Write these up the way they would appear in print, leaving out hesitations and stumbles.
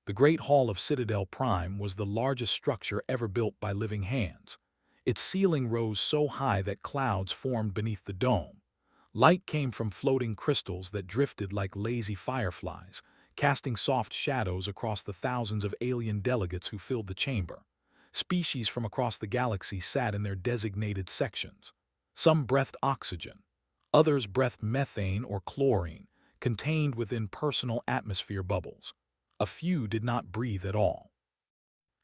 The Great Hall of Citadel Prime was the largest structure ever built by living hands. Its ceiling rose so high that clouds formed beneath the dome. Light came from floating crystals that drifted like lazy fireflies, casting soft shadows across the thousands of alien delegates who filled the chamber. Species from across the galaxy sat in their designated sections. Some breathed oxygen. Others breathed methane or chlorine, contained within personal atmosphere bubbles. A few did not breathe at all.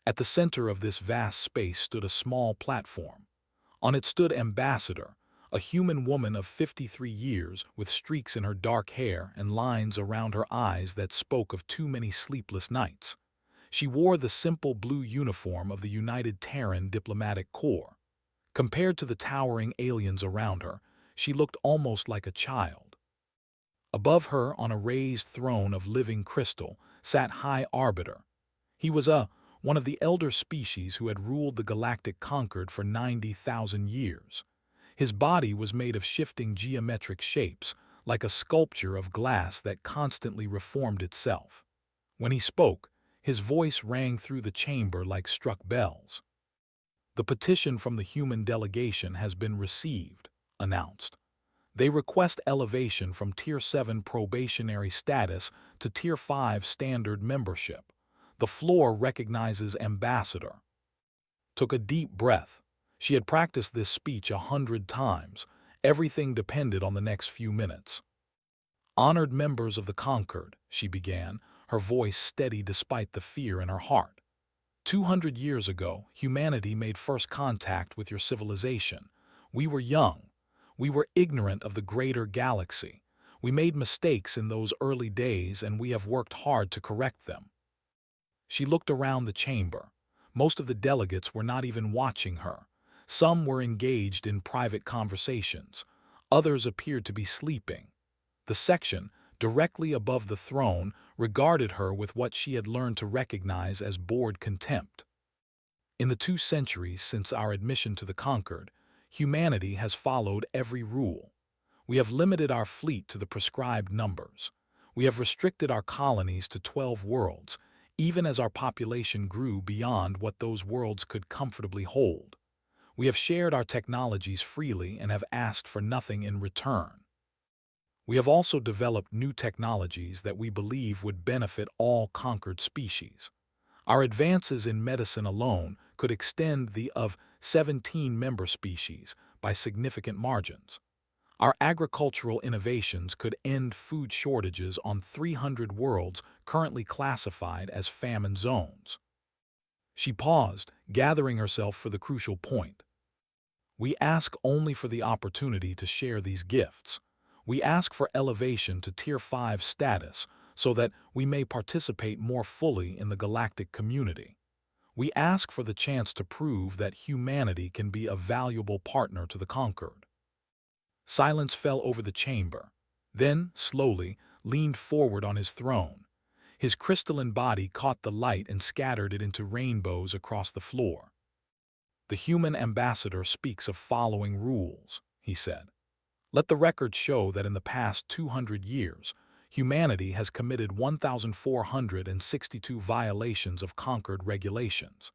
At the center of this vast space stood a small platform. On it stood Ambassador, a human woman of 53 years with streaks in her dark hair and lines around her eyes that spoke of too many sleepless nights. She wore the simple blue uniform of the United Terran Diplomatic Corps. Compared to the towering aliens around her, she looked almost like a child. Above her, on a raised throne of living crystal, sat High Arbiter. He was one of the elder species who had ruled the Galactic Concord for 90,000 years. His body was made of shifting geometric shapes, like a sculpture of glass that constantly reformed itself. When he spoke, his voice rang through the chamber like struck bells. "The petition from the human delegation has been received," announced. "They request elevation from Tier 7 probationary status to Tier 5 standard membership. The floor recognizes Ambassador." Took a deep breath. She had practiced this speech 100 times. Everything depended on the next few minutes. "Honored members of the Concord," she began, her voice steady despite the fear in her heart. 200 years ago, humanity made first contact with your civilization. We were young. We were ignorant of the greater galaxy. We made mistakes in those early days, and we have worked hard to correct them." She looked around the chamber. Most of the delegates were not even watching her. Some were engaged in private conversations. Others appeared to be sleeping. The section, directly above the throne, regarded her with what she had learned to recognize as bored contempt. "In the 2 centuries since our admission to the Concord, humanity has followed every rule. We have limited our fleet to the prescribed numbers. We have restricted our colonies to 12 worlds, even as our population grew beyond what those worlds could comfortably hold. We have shared our technologies freely and have asked for nothing in return. We have also developed new technologies that we believe would benefit all conquered species. Our advances in medicine alone could extend the of 17 member species by significant margins. Our agricultural innovations could end food shortages on 300 worlds currently classified as famine zones." She paused, gathering herself for the crucial point. "We ask only for the opportunity to share these gifts. We ask for elevation to Tier 5 status so that we may participate more fully in the galactic community. We ask for the chance to prove that humanity can be a valuable partner to the conquered." Silence fell over the chamber. Then, slowly, leaned forward on his throne. His crystalline body caught the light and scattered it into rainbows across the floor. "The human ambassador speaks of following rules," he said. "Let the record show that in the past 200 years, humanity has committed 1,462 violations of conquered regulations.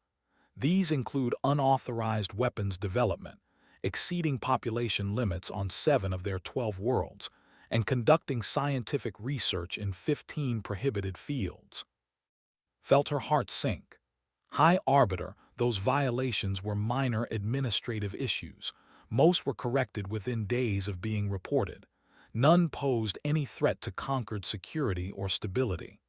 These include unauthorized weapons development, exceeding population limits on 7 of their 12 worlds, and conducting scientific research in 15 prohibited fields." Felt her heart sink. High Arbiter, those violations were minor administrative issues. Most were corrected within days of being reported. None posed any threat to conquered security or stability.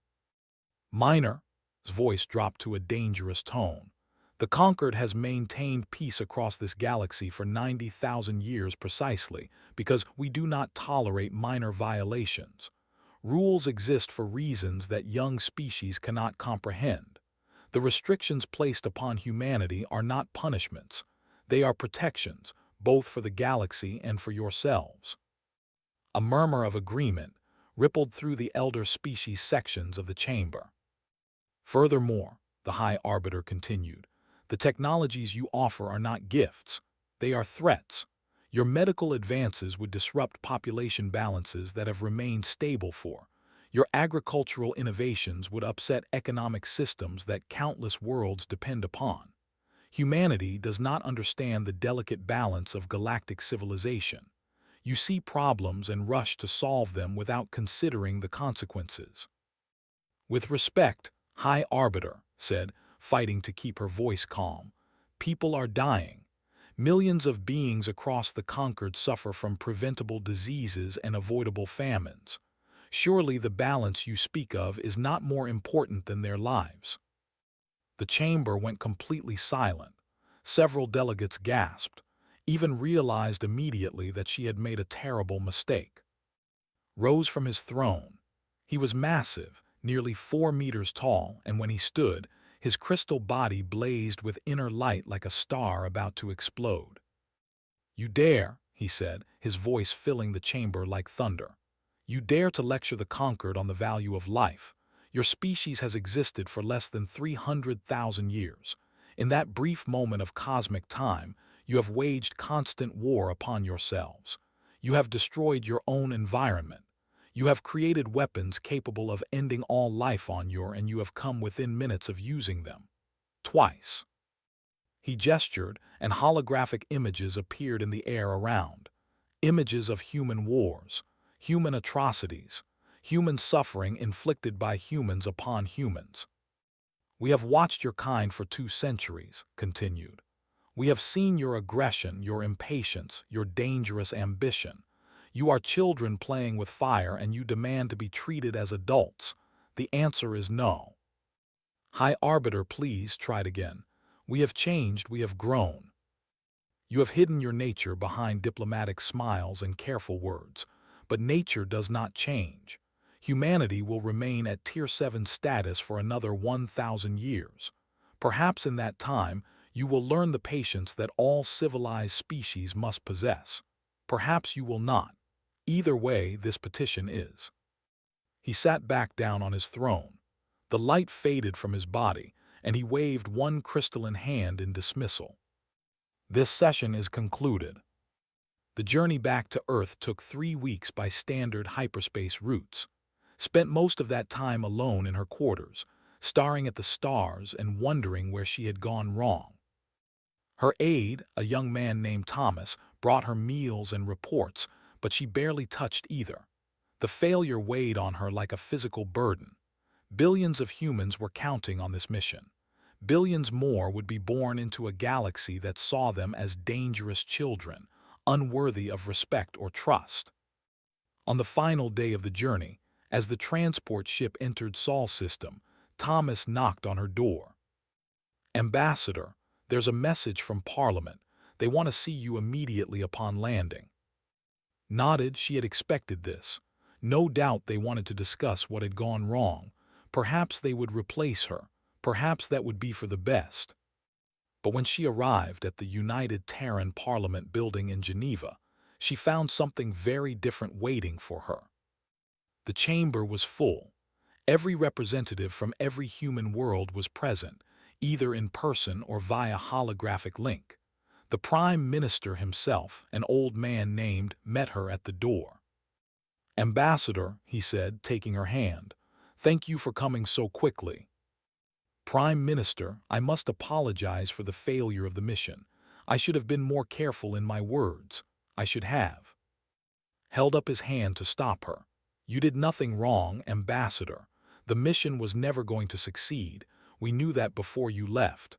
"Minor," his voice dropped to a dangerous tone. "The conquered has maintained peace across this galaxy for 90,000 years precisely because we do not tolerate minor violations. Rules exist for reasons that young species cannot comprehend. The restrictions placed upon humanity are not punishments. They are protections, both for the galaxy and for yourselves." A murmur of agreement rippled through the elder species sections of the chamber. "Furthermore," the High Arbiter continued, "the technologies you offer are not gifts. They are threats. Your medical advances would disrupt population balances that have remained stable for. Your agricultural innovations would upset economic systems that countless worlds depend upon. Humanity does not understand the delicate balance of galactic civilization. You see problems and rush to solve them without considering the consequences. With respect, High Arbiter said, fighting to keep her voice calm, people are dying. Millions of beings across the conquered suffer from preventable diseases and avoidable famines. Surely the balance you speak of is not more important than their lives. The chamber went completely silent. Several delegates gasped, even realized immediately that she had made a terrible mistake. Rose from his throne. He was massive, nearly 4 meters tall, and when he stood, his crystal body blazed with inner light like a star about to explode. "You dare," he said, his voice filling the chamber like thunder. "You dare to lecture the conquered on the value of life. Your species has existed for less than 300,000 years. In that brief moment of cosmic time, you have waged constant war upon yourselves. You have destroyed your own environment. You have created weapons capable of ending all life on you, and you have come within minutes of using them. Twice." He gestured, and holographic images appeared in the air around. Images of human wars, human atrocities, human suffering inflicted by humans upon humans. "We have watched your kind for 2 centuries," continued. "We have seen your aggression, your impatience, your dangerous ambition. You are children playing with fire, and you demand to be treated as adults. The answer is no." High Arbiter, please, tried again. "We have changed, we have grown. You have hidden your nature behind diplomatic smiles and careful words, but nature does not change. Humanity will remain at Tier 7 status for another 1,000 years. Perhaps in that time, you will learn the patience that all civilized species must possess. Perhaps you will not. Either way, this petition is." He sat back down on his throne. The light faded from his body, and he waved one crystalline hand in dismissal. "This session is concluded." The journey back to Earth took 3 weeks by standard hyperspace routes. Spent most of that time alone in her quarters, staring at the stars and wondering where she had gone wrong. Her aide, a young man named Thomas, brought her meals and reports, but she barely touched either. The failure weighed on her like a physical burden. Billions of humans were counting on this mission. Billions more would be born into a galaxy that saw them as dangerous children, unworthy of respect or trust. On the final day of the journey, as the transport ship entered Sol system, Thomas knocked on her door. "Ambassador, there's a message from Parliament. They want to see you immediately upon landing." Nodded, she had expected this. No doubt they wanted to discuss what had gone wrong. Perhaps they would replace her. Perhaps that would be for the best. But when she arrived at the United Terran Parliament building in Geneva, she found something very different waiting for her. The chamber was full. Every representative from every human world was present, either in person or via holographic link. The Prime Minister himself, an old man named, met her at the door. "Ambassador," he said, taking her hand, "thank you for coming so quickly." "Prime Minister, I must apologize for the failure of the mission. I should have been more careful in my words. I should have." Held up his hand to stop her. "You did nothing wrong, Ambassador. The mission was never going to succeed. We knew that before you left."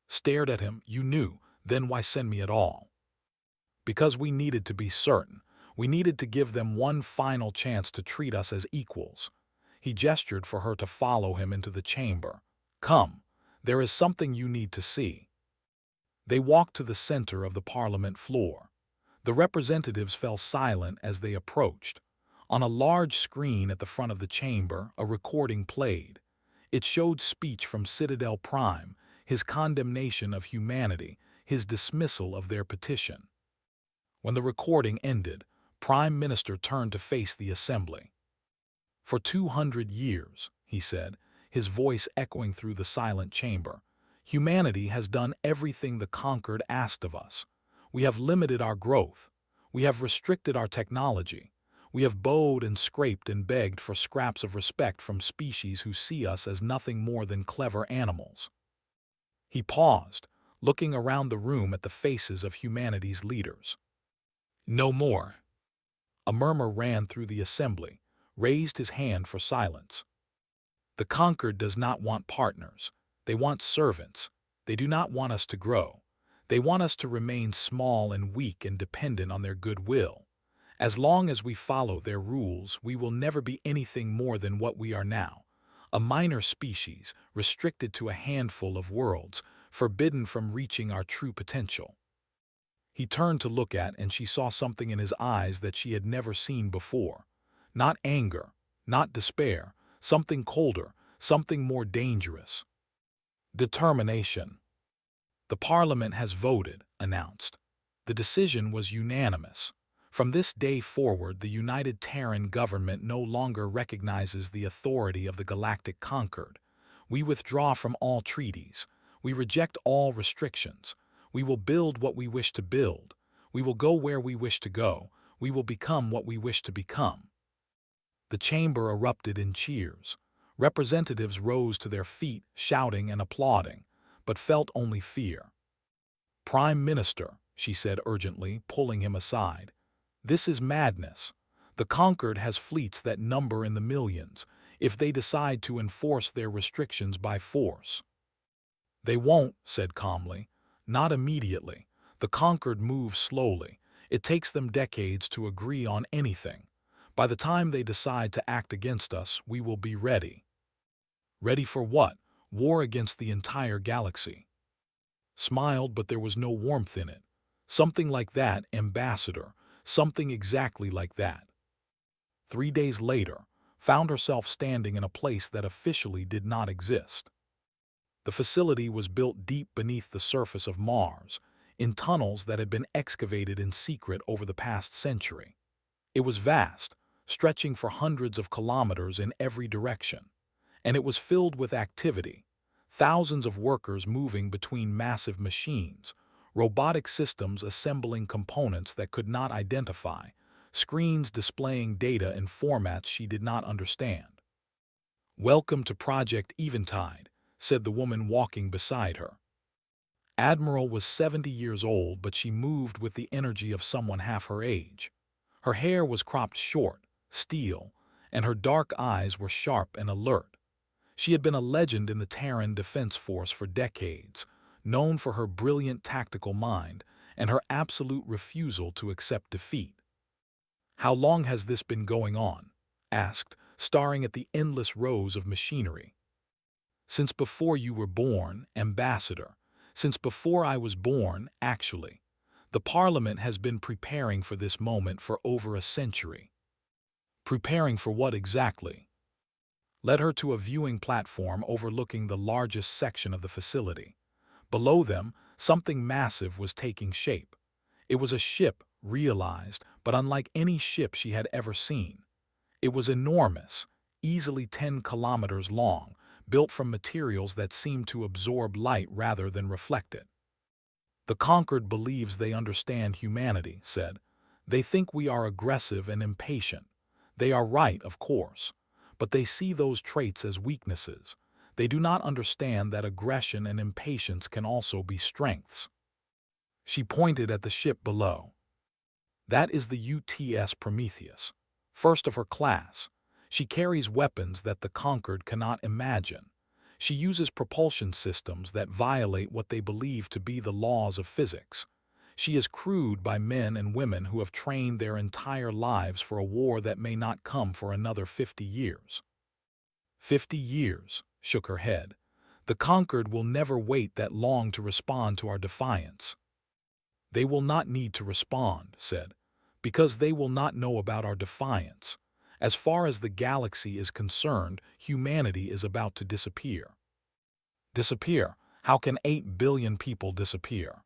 Stared at him. "You knew, then why send me at all?" "Because we needed to be certain. We needed to give them one final chance to treat us as equals." He gestured for her to follow him into the chamber. "Come, there is something you need to see." They walked to the center of the Parliament floor. The representatives fell silent as they approached. On a large screen at the front of the chamber, a recording played. It showed speech from Citadel Prime, his condemnation of humanity, his dismissal of their petition. When the recording ended, Prime Minister turned to face the assembly. "For 200 years," he said, his voice echoing through the silent chamber, "humanity has done everything the conquered asked of us. We have limited our growth. We have restricted our technology. We have bowed and scraped and begged for scraps of respect from species who see us as nothing more than clever animals. He paused, looking around the room at the faces of humanity's leaders. No more. A murmur ran through the assembly, raised his hand for silence. The conquered does not want partners. They want servants. They do not want us to grow. They want us to remain small and weak and dependent on their goodwill. As long as we follow their rules, we will never be anything more than what we are now, a minor species, restricted to a handful of worlds, forbidden from reaching our true potential. He turned to look at, and she saw something in his eyes that she had never seen before. Not anger, not despair, something colder, something more dangerous. Determination. The Parliament has voted, announced. The decision was unanimous. From this day forward, the United Terran government no longer recognizes the authority of the Galactic Conquered. We withdraw from all treaties. We reject all restrictions. We will build what we wish to build. We will go where we wish to go. We will become what we wish to become. The chamber erupted in cheers. Representatives rose to their feet, shouting and applauding, but felt only fear. "Prime Minister," she said urgently, pulling him aside, "this is madness. The Conquered has fleets that number in the millions, if they decide to enforce their restrictions by force." "They won't," said calmly. "Not immediately. The Conquered move slowly. It takes them decades to agree on anything. By the time they decide to act against us, we will be ready." Ready for what? War against the entire galaxy. Smiled, but there was no warmth in it. Something like that, Ambassador. Something exactly like that. 3 days later, found herself standing in a place that officially did not exist. The facility was built deep beneath the surface of Mars, in tunnels that had been excavated in secret over the past century. It was vast, stretching for hundreds of kilometers in every direction, and it was filled with activity. Thousands of workers moving between massive machines, robotic systems assembling components that could not identify, screens displaying data in formats she did not understand. "Welcome to Project Eventide," said the woman walking beside her. Admiral was 70 years old, but she moved with the energy of someone half her age. Her hair was cropped short, steel, and her dark eyes were sharp and alert. She had been a legend in the Terran Defense Force for decades, known for her brilliant tactical mind and her absolute refusal to accept defeat. "How long has this been going on?" asked, staring at the endless rows of machinery. "Since before you were born, Ambassador. Since before I was born, actually. The Parliament has been preparing for this moment for over a century." "Preparing for what exactly?" Led her to a viewing platform overlooking the largest section of the facility. Below them, something massive was taking shape. It was a ship, realized, but unlike any ship she had ever seen. It was enormous, easily 10 kilometers long, built from materials that seemed to absorb light rather than reflect it. "The Conquered believes they understand humanity," said. "They think we are aggressive and impatient. They are right, of course. But they see those traits as weaknesses. They do not understand that aggression and impatience can also be strengths." She pointed at the ship below. "That is the UTS Prometheus, first of her class. She carries weapons that the Conquered cannot imagine. She uses propulsion systems that violate what they believe to be the laws of physics. She is crewed by men and women who have trained their entire lives for a war that may not come for another 50 years. 50 years, shook her head. The Conquered will never wait that long to respond to our defiance." "They will not need to respond," said, "because they will not know about our defiance. As far as the galaxy is concerned, humanity is about to disappear." "Disappear? How can 8 billion people disappear?"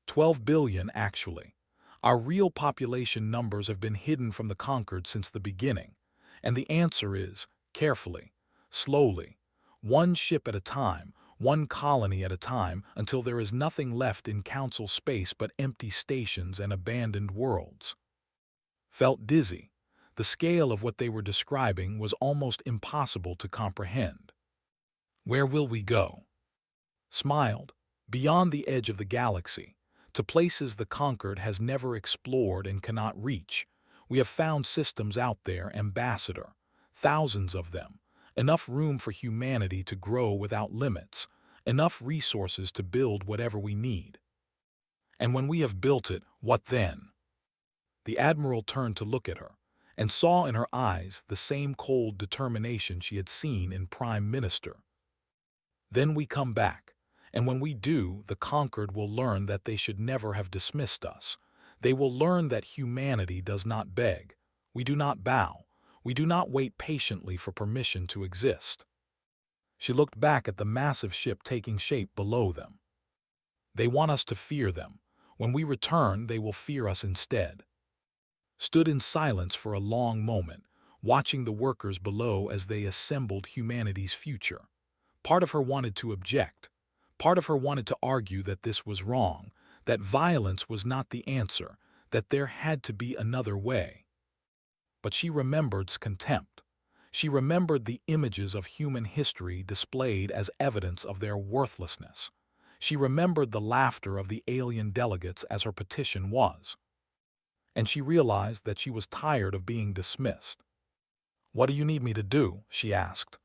12 billion, actually. Our real population numbers have been hidden from the Conquered since the beginning. And the answer is, carefully, slowly, one ship at a time, one colony at a time, until there is nothing left in Council space but empty stations and abandoned worlds. Felt dizzy. The scale of what they were describing was almost impossible to comprehend. "Where will we go?" Smiled. "Beyond the edge of the galaxy, to places the conquered has never explored and cannot reach. We have found systems out there, Ambassador, thousands of them, enough room for humanity to grow without limits, enough resources to build whatever we need. And when we have built it, what then?" The Admiral turned to look at her, and saw in her eyes the same cold determination she had seen in Prime Minister. "Then we come back, and when we do, the conquered will learn that they should never have dismissed us. They will learn that humanity does not beg. We do not bow. We do not wait patiently for permission to exist." She looked back at the massive ship taking shape below them. "They want us to fear them. When we return, they will fear us instead." Stood in silence for a long moment, watching the workers below as they assembled humanity's future. Part of her wanted to object. Part of her wanted to argue that this was wrong, that violence was not the answer, that there had to be another way. But she remembered contempt. She remembered the images of human history displayed as evidence of their worthlessness. She remembered the laughter of the alien delegates as her petition was. And she realized that she was tired of being dismissed. "What do you need me to do?" she asked.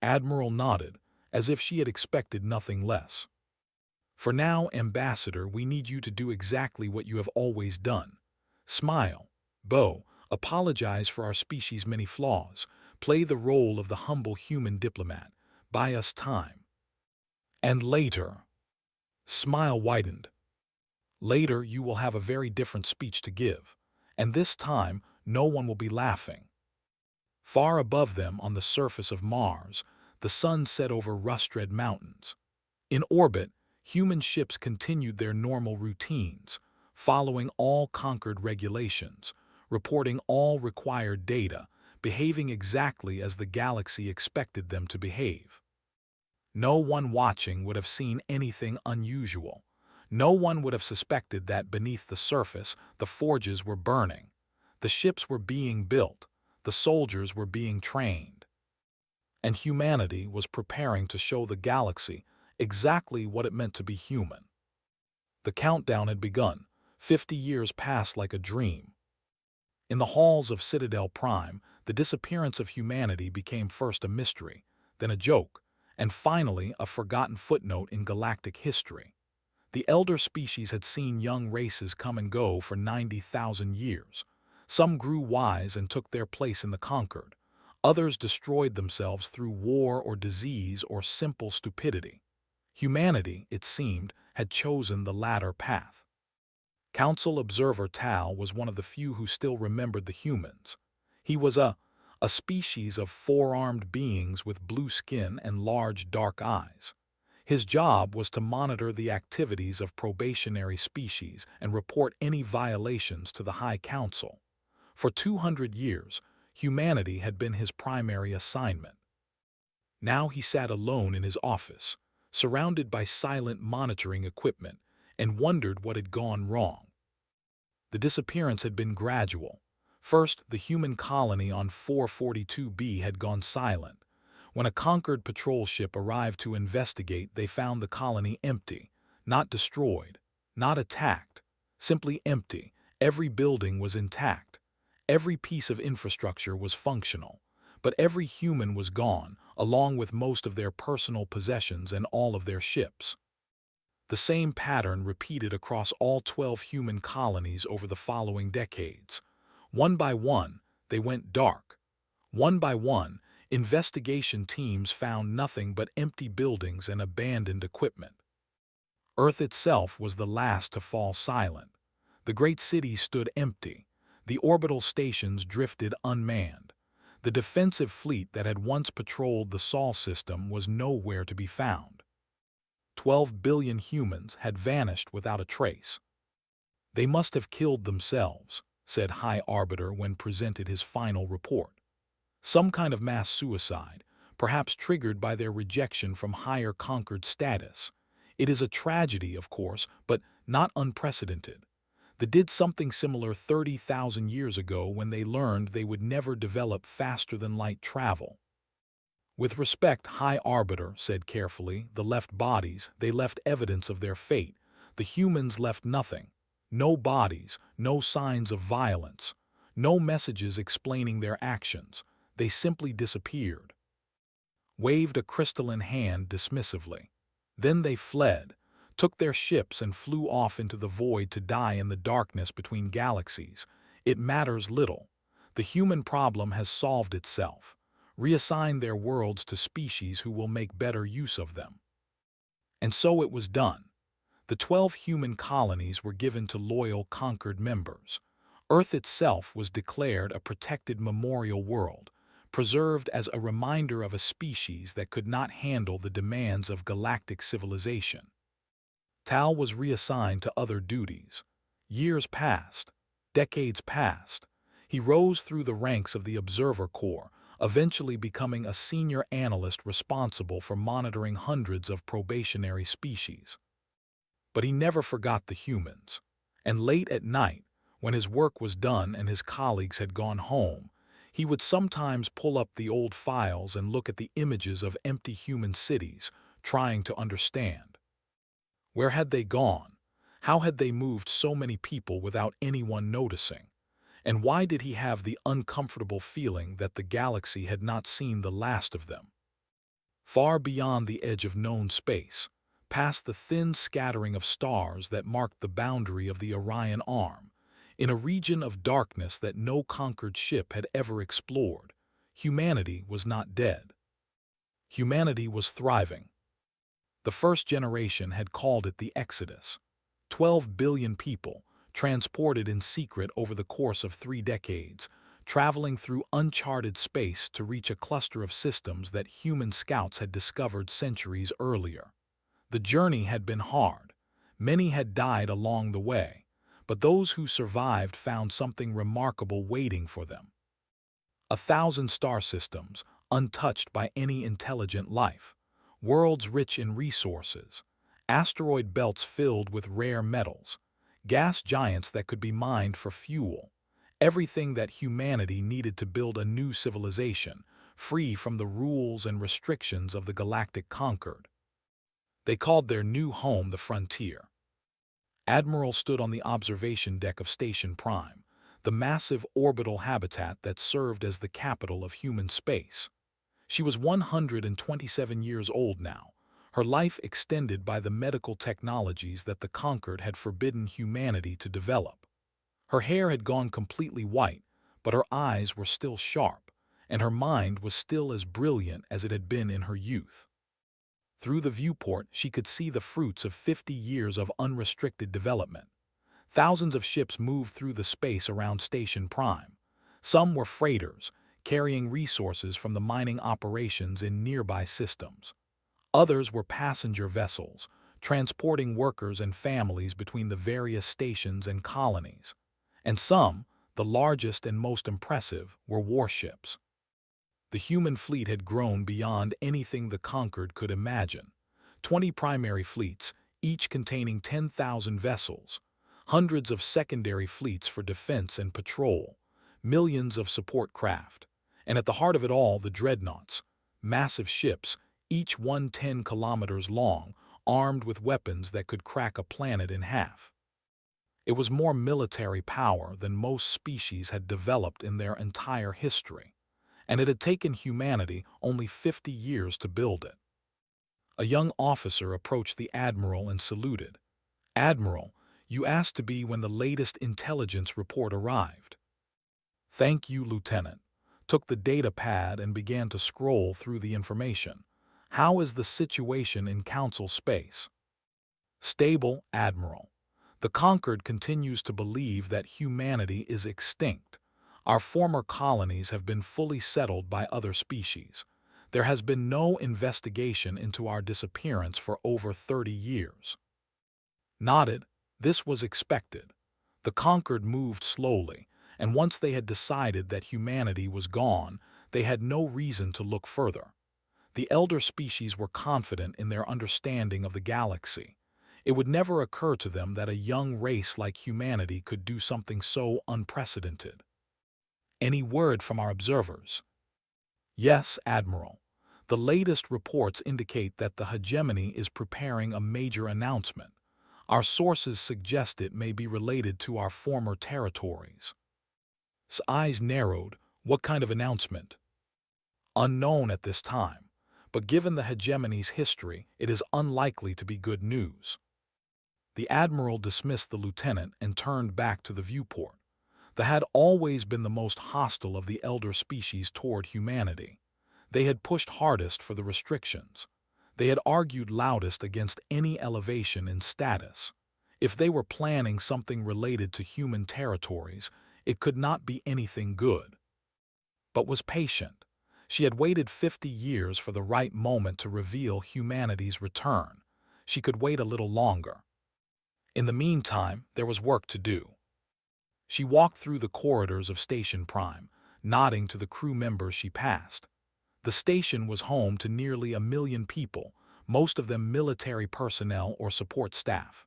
Admiral nodded, as if she had expected nothing less. "For now, Ambassador, we need you to do exactly what you have always done. Smile, bow, apologize for our species' many flaws, play the role of the humble human diplomat, buy us time. And later," smile widened, "later you will have a very different speech to give, and this time no one will be laughing." Far above them on the surface of Mars, the sun set over rust-red mountains. In orbit, human ships continued their normal routines, following all conquered regulations, reporting all required data, behaving exactly as the galaxy expected them to behave. No one watching would have seen anything unusual. No one would have suspected that beneath the surface the forges were burning, the ships were being built, the soldiers were being trained. And humanity was preparing to show the galaxy exactly what it meant to be human. The countdown had begun. 50 years passed like a dream. In the halls of Citadel Prime, the disappearance of humanity became first a mystery, then a joke, and finally a forgotten footnote in galactic history. The elder species had seen young races come and go for 90,000 years. Some grew wise and took their place in the conquered. Others destroyed themselves through war or disease or simple stupidity. Humanity, it seemed, had chosen the latter path. Council Observer Tal was one of the few who still remembered the humans. He was a species of four-armed beings with blue skin and large dark eyes. His job was to monitor the activities of probationary species and report any violations to the High Council. For 200 years, humanity had been his primary assignment. Now he sat alone in his office, surrounded by silent monitoring equipment, and wondered what had gone wrong. The disappearance had been gradual. First, the human colony on 442b had gone silent. When a conquered patrol ship arrived to investigate, they found the colony empty, not destroyed, not attacked, simply empty. Every building was intact. Every piece of infrastructure was functional. But every human was gone, along with most of their personal possessions and all of their ships. The same pattern repeated across all 12 human colonies over the following decades. One by one, they went dark. One by one, investigation teams found nothing but empty buildings and abandoned equipment. Earth itself was the last to fall silent. The great cities stood empty. The orbital stations drifted unmanned. The defensive fleet that had once patrolled the Sol system was nowhere to be found. 12 billion humans had vanished without a trace. "They must have killed themselves," said High Arbiter when presented his final report. "Some kind of mass suicide, perhaps triggered by their rejection from higher conquered status. It is a tragedy, of course, but not unprecedented. They did something similar 30,000 years ago when they learned they would never develop faster-than-light travel. With respect, High Arbiter said carefully, the left bodies, they left evidence of their fate. The humans left nothing. No bodies, no signs of violence, no messages explaining their actions. They simply disappeared. Waved a crystalline hand dismissively. Then they fled, took their ships and flew off into the void to die in the darkness between galaxies. It matters little. The human problem has solved itself. Reassign their worlds to species who will make better use of them. And so it was done. The 12 human colonies were given to loyal conquered members. Earth itself was declared a protected memorial world, preserved as a reminder of a species that could not handle the demands of galactic civilization. Tal was reassigned to other duties. Years passed. Decades passed. He rose through the ranks of the Observer Corps, eventually becoming a senior analyst responsible for monitoring hundreds of probationary species. But he never forgot the humans. And late at night, when his work was done and his colleagues had gone home, he would sometimes pull up the old files and look at the images of empty human cities, trying to understand. Where had they gone? How had they moved so many people without anyone noticing? And why did he have the uncomfortable feeling that the galaxy had not seen the last of them? Far beyond the edge of known space, past the thin scattering of stars that marked the boundary of the Orion Arm, in a region of darkness that no conquered ship had ever explored, humanity was not dead. Humanity was thriving. The first generation had called it the Exodus. 12 billion people, transported in secret over the course of 3 decades, traveling through uncharted space to reach a cluster of systems that human scouts had discovered centuries earlier. The journey had been hard. Many had died along the way, but those who survived found something remarkable waiting for them. 1,000 star systems, untouched by any intelligent life, worlds rich in resources, asteroid belts filled with rare metals, gas giants that could be mined for fuel, everything that humanity needed to build a new civilization, free from the rules and restrictions of the galactic conquered. They called their new home the Frontier. Admiral stood on the observation deck of Station Prime, the massive orbital habitat that served as the capital of human space. She was 127 years old now, her life extended by the medical technologies that the conquered had forbidden humanity to develop. Her hair had gone completely white, but her eyes were still sharp, and her mind was still as brilliant as it had been in her youth. Through the viewport, she could see the fruits of 50 years of unrestricted development. Thousands of ships moved through the space around Station Prime. Some were freighters, carrying resources from the mining operations in nearby systems. Others were passenger vessels, transporting workers and families between the various stations and colonies. And some, the largest and most impressive, were warships. The human fleet had grown beyond anything the conquered could imagine. 20 primary fleets, each containing 10,000 vessels, hundreds of secondary fleets for defense and patrol, millions of support craft, and at the heart of it all, the dreadnoughts, massive ships, each 110 kilometers long, armed with weapons that could crack a planet in half. It was more military power than most species had developed in their entire history, and it had taken humanity only 50 years to build it. A young officer approached the admiral and saluted. "Admiral, you asked to be when the latest intelligence report arrived." "Thank you, Lieutenant." Took the data pad and began to scroll through the information. "How is the situation in Council space?" "Stable, Admiral. The conquered continues to believe that humanity is extinct. Our former colonies have been fully settled by other species. There has been no investigation into our disappearance for over 30 years." Nodded. This was expected. The conquered moved slowly, and once they had decided that humanity was gone, they had no reason to look further. The elder species were confident in their understanding of the galaxy. It would never occur to them that a young race like humanity could do something so unprecedented. Any word from our observers? Yes, Admiral. The latest reports indicate that the hegemony is preparing a major announcement. Our sources suggest it may be related to our former territories. His eyes narrowed. What kind of announcement? Unknown at this time, but given the hegemony's history, it is unlikely to be good news. The Admiral dismissed the lieutenant and turned back to the viewport. They had always been the most hostile of the elder species toward humanity. They had pushed hardest for the restrictions. They had argued loudest against any elevation in status. If they were planning something related to human territories, it could not be anything good. But was patient. She had waited 50 years for the right moment to reveal humanity's return. She could wait a little longer. In the meantime, there was work to do. She walked through the corridors of Station Prime, nodding to the crew members she passed. The station was home to nearly 1 million people, most of them military personnel or support staff.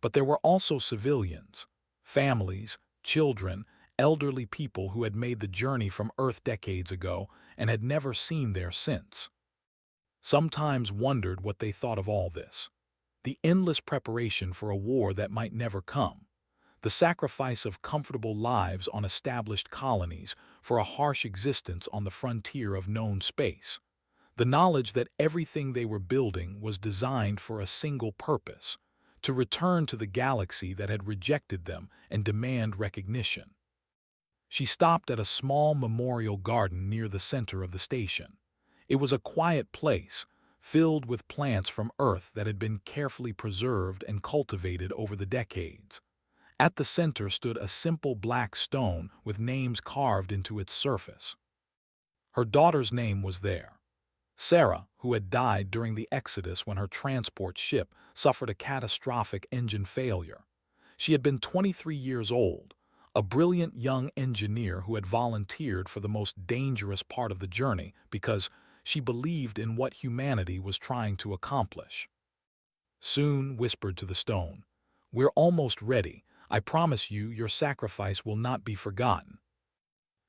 But there were also civilians, families, children, elderly people who had made the journey from Earth decades ago and had never seen there since. Sometimes wondered what they thought of all this. The endless preparation for a war that might never come. The sacrifice of comfortable lives on established colonies for a harsh existence on the frontier of known space. The knowledge that everything they were building was designed for a single purpose, to return to the galaxy that had rejected them and demand recognition. She stopped at a small memorial garden near the center of the station. It was a quiet place, filled with plants from Earth that had been carefully preserved and cultivated over the decades. At the center stood a simple black stone with names carved into its surface. Her daughter's name was there. Sarah, who had died during the exodus when her transport ship suffered a catastrophic engine failure. She had been 23 years old, a brilliant young engineer who had volunteered for the most dangerous part of the journey because she believed in what humanity was trying to accomplish. Soon whispered to the stone, "We're almost ready. I promise you your sacrifice will not be forgotten."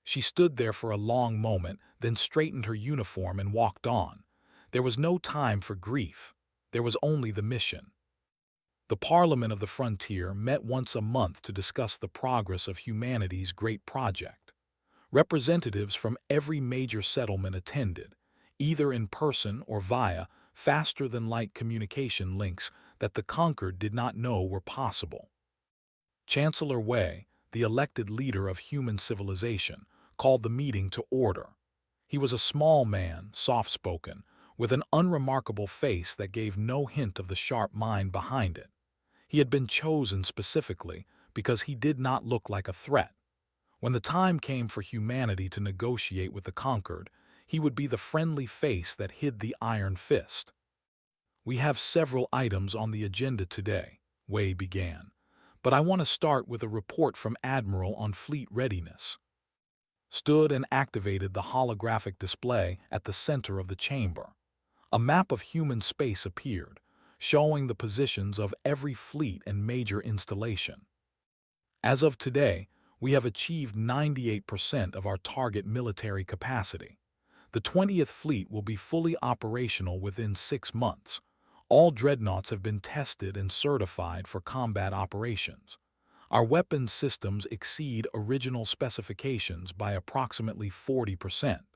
She stood there for a long moment, then straightened her uniform and walked on. There was no time for grief. There was only the mission. The Parliament of the Frontier met once a month to discuss the progress of humanity's great project. Representatives from every major settlement attended, either in person or via faster-than-light communication links that the conquered did not know were possible. Chancellor Wei, the elected leader of human civilization, called the meeting to order. He was a small man, soft-spoken, with an unremarkable face that gave no hint of the sharp mind behind it. He had been chosen specifically because he did not look like a threat. When the time came for humanity to negotiate with the conquered, he would be the friendly face that hid the iron fist. "We have several items on the agenda today," Wei began, "but I want to start with a report from Admiral on fleet readiness." Stood and activated the holographic display at the center of the chamber. A map of human space appeared, showing the positions of every fleet and major installation. As of today, we have achieved 98% of our target military capacity. The 20th Fleet will be fully operational within 6 months. All dreadnoughts have been tested and certified for combat operations. Our weapons systems exceed original specifications by approximately 40%.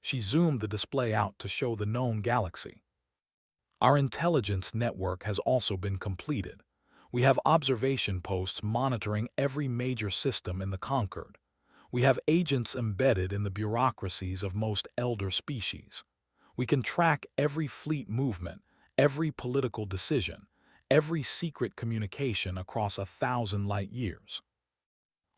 She zoomed the display out to show the known galaxy. Our intelligence network has also been completed. We have observation posts monitoring every major system in the conquered. We have agents embedded in the bureaucracies of most elder species. We can track every fleet movement, every political decision, every secret communication across 1,000 light years.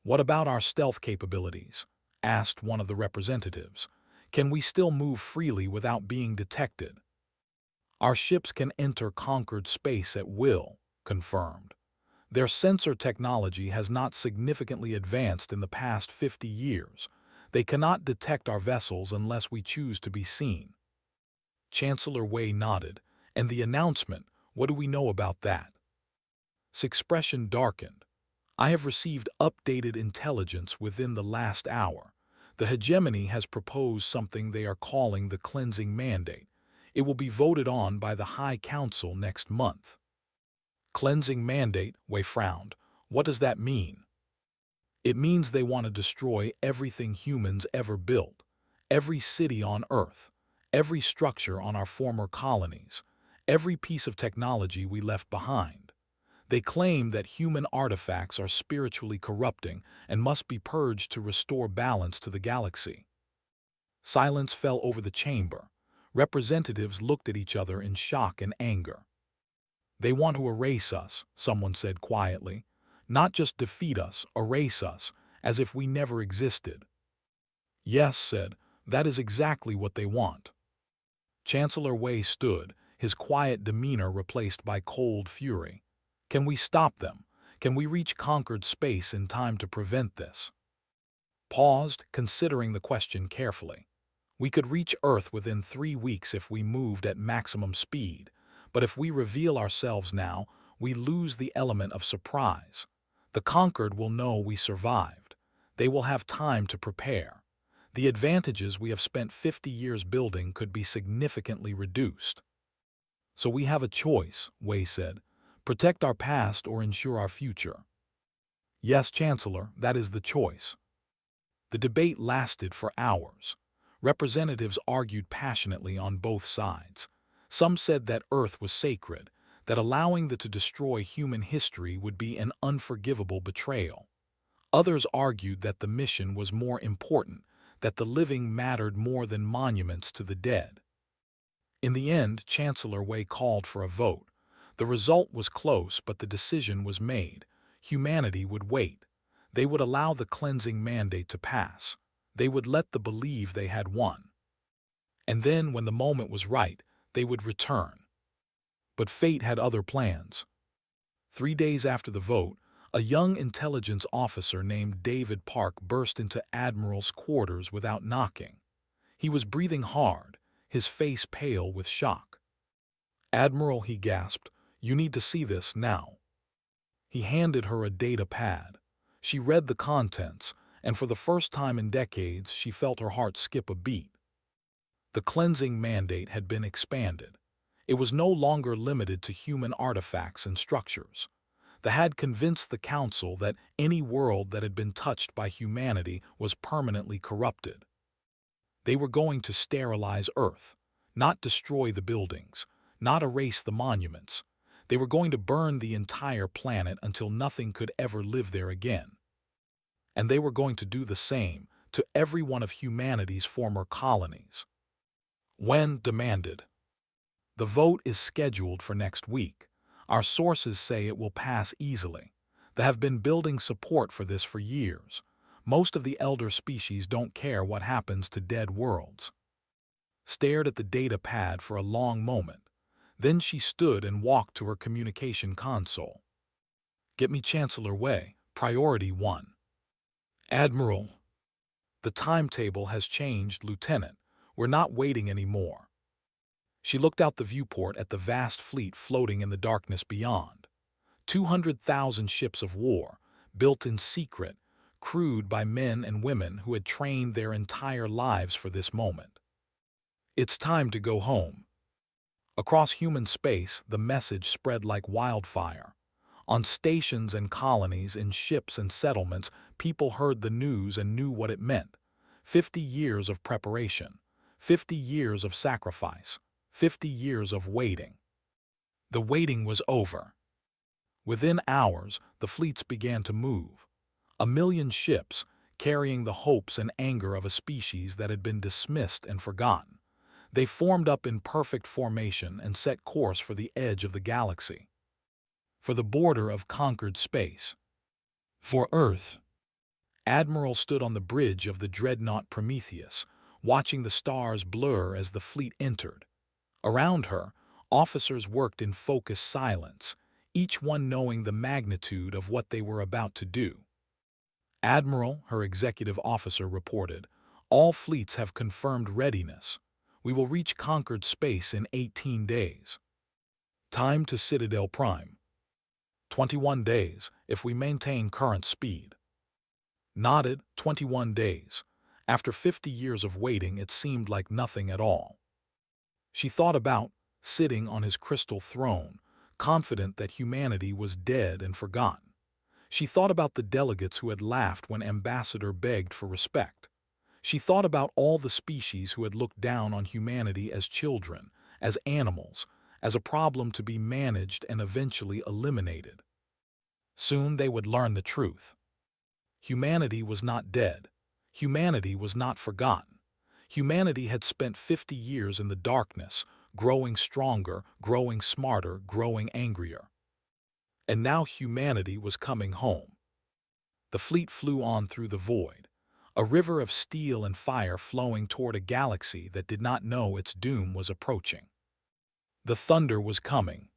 "What about our stealth capabilities?" asked one of the representatives. "Can we still move freely without being detected?" "Our ships can enter conquered space at will," confirmed. "Their sensor technology has not significantly advanced in the past 50 years. They cannot detect our vessels unless we choose to be seen." Chancellor Wei nodded, and the announcement, What do we know about that? Expression darkened. I have received updated intelligence within the last hour. The hegemony has proposed something they are calling the cleansing mandate. It will be voted on by the High Council next month. Cleansing mandate, Wei frowned. What does that mean? It means they want to destroy everything humans ever built, every city on Earth, every structure on our former colonies, every piece of technology we left behind. They claim that human artifacts are spiritually corrupting and must be purged to restore balance to the galaxy. Silence fell over the chamber. Representatives looked at each other in shock and anger. They want to erase us, someone said quietly. Not just defeat us, erase us, as if we never existed. Yes, said, that is exactly what they want. Chancellor Wei stood, his quiet demeanor replaced by cold fury. Can we stop them? Can we reach conquered space in time to prevent this? Paused, considering the question carefully. We could reach Earth within 3 weeks if we moved at maximum speed, but if we reveal ourselves now, we lose the element of surprise. The conquered will know we survived. They will have time to prepare. The advantages we have spent 50 years building could be significantly reduced. So we have a choice, Wei said. Protect our past or ensure our future. Yes, Chancellor, that is the choice. The debate lasted for hours. Representatives argued passionately on both sides. Some said that Earth was sacred, that allowing them to destroy human history would be an unforgivable betrayal. Others argued that the mission was more important, that the living mattered more than monuments to the dead. In the end, Chancellor Wei called for a vote. The result was close, but the decision was made. Humanity would wait. They would allow the cleansing mandate to pass. They would let them believe they had won. And then, when the moment was right, they would return. But fate had other plans. 3 days after the vote, a young intelligence officer named David Park burst into Admiral's quarters without knocking. He was breathing hard, his face pale with shock. Admiral, he gasped, you need to see this now. He handed her a data pad. She read the contents, and for the first time in decades, she felt her heart skip a beat. The cleansing mandate had been expanded. It was no longer limited to human artifacts and structures. They had convinced the Council that any world that had been touched by humanity was permanently corrupted. They were going to sterilize Earth, not destroy the buildings, not erase the monuments. They were going to burn the entire planet until nothing could ever live there again. And they were going to do the same to every one of humanity's former colonies. When demanded. The vote is scheduled for next week. Our sources say it will pass easily. They have been building support for this for years. Most of the elder species don't care what happens to dead worlds. Stared at the data pad for a long moment. Then she stood and walked to her communication console. Get me Chancellor Wei, Priority 1. Admiral. The timetable has changed, Lieutenant. We're not waiting anymore. She looked out the viewport at the vast fleet floating in the darkness beyond. 200,000 ships of war, built in secret, crewed by men and women who had trained their entire lives for this moment. It's time to go home. Across human space, the message spread like wildfire. On stations and colonies, in ships and settlements, people heard the news and knew what it meant. 50 years of preparation, 50 years of sacrifice, 50 years of waiting. The waiting was over. Within hours, the fleets began to move. 1,000,000 ships, carrying the hopes and anger of a species that had been dismissed and forgotten. They formed up in perfect formation and set course for the edge of the galaxy. For the border of conquered space. For Earth. Admiral stood on the bridge of the dreadnought Prometheus, watching the stars blur as the fleet entered. Around her, officers worked in focused silence, each one knowing the magnitude of what they were about to do. Admiral, her executive officer reported, all fleets have confirmed readiness. We will reach conquered space in 18 days. Time to Citadel Prime. 21 days, if we maintain current speed. Nodded, 21 days. After 50 years of waiting, it seemed like nothing at all. She thought about sitting on his crystal throne, confident that humanity was dead and forgotten. She thought about the delegates who had laughed when Ambassador begged for respect. She thought about all the species who had looked down on humanity as children, as animals, as a problem to be managed and eventually eliminated. Soon they would learn the truth. Humanity was not dead. Humanity was not forgotten. Humanity had spent 50 years in the darkness, growing stronger, growing smarter, growing angrier. And now humanity was coming home. The fleet flew on through the void, a river of steel and fire flowing toward a galaxy that did not know its doom was approaching. The thunder was coming,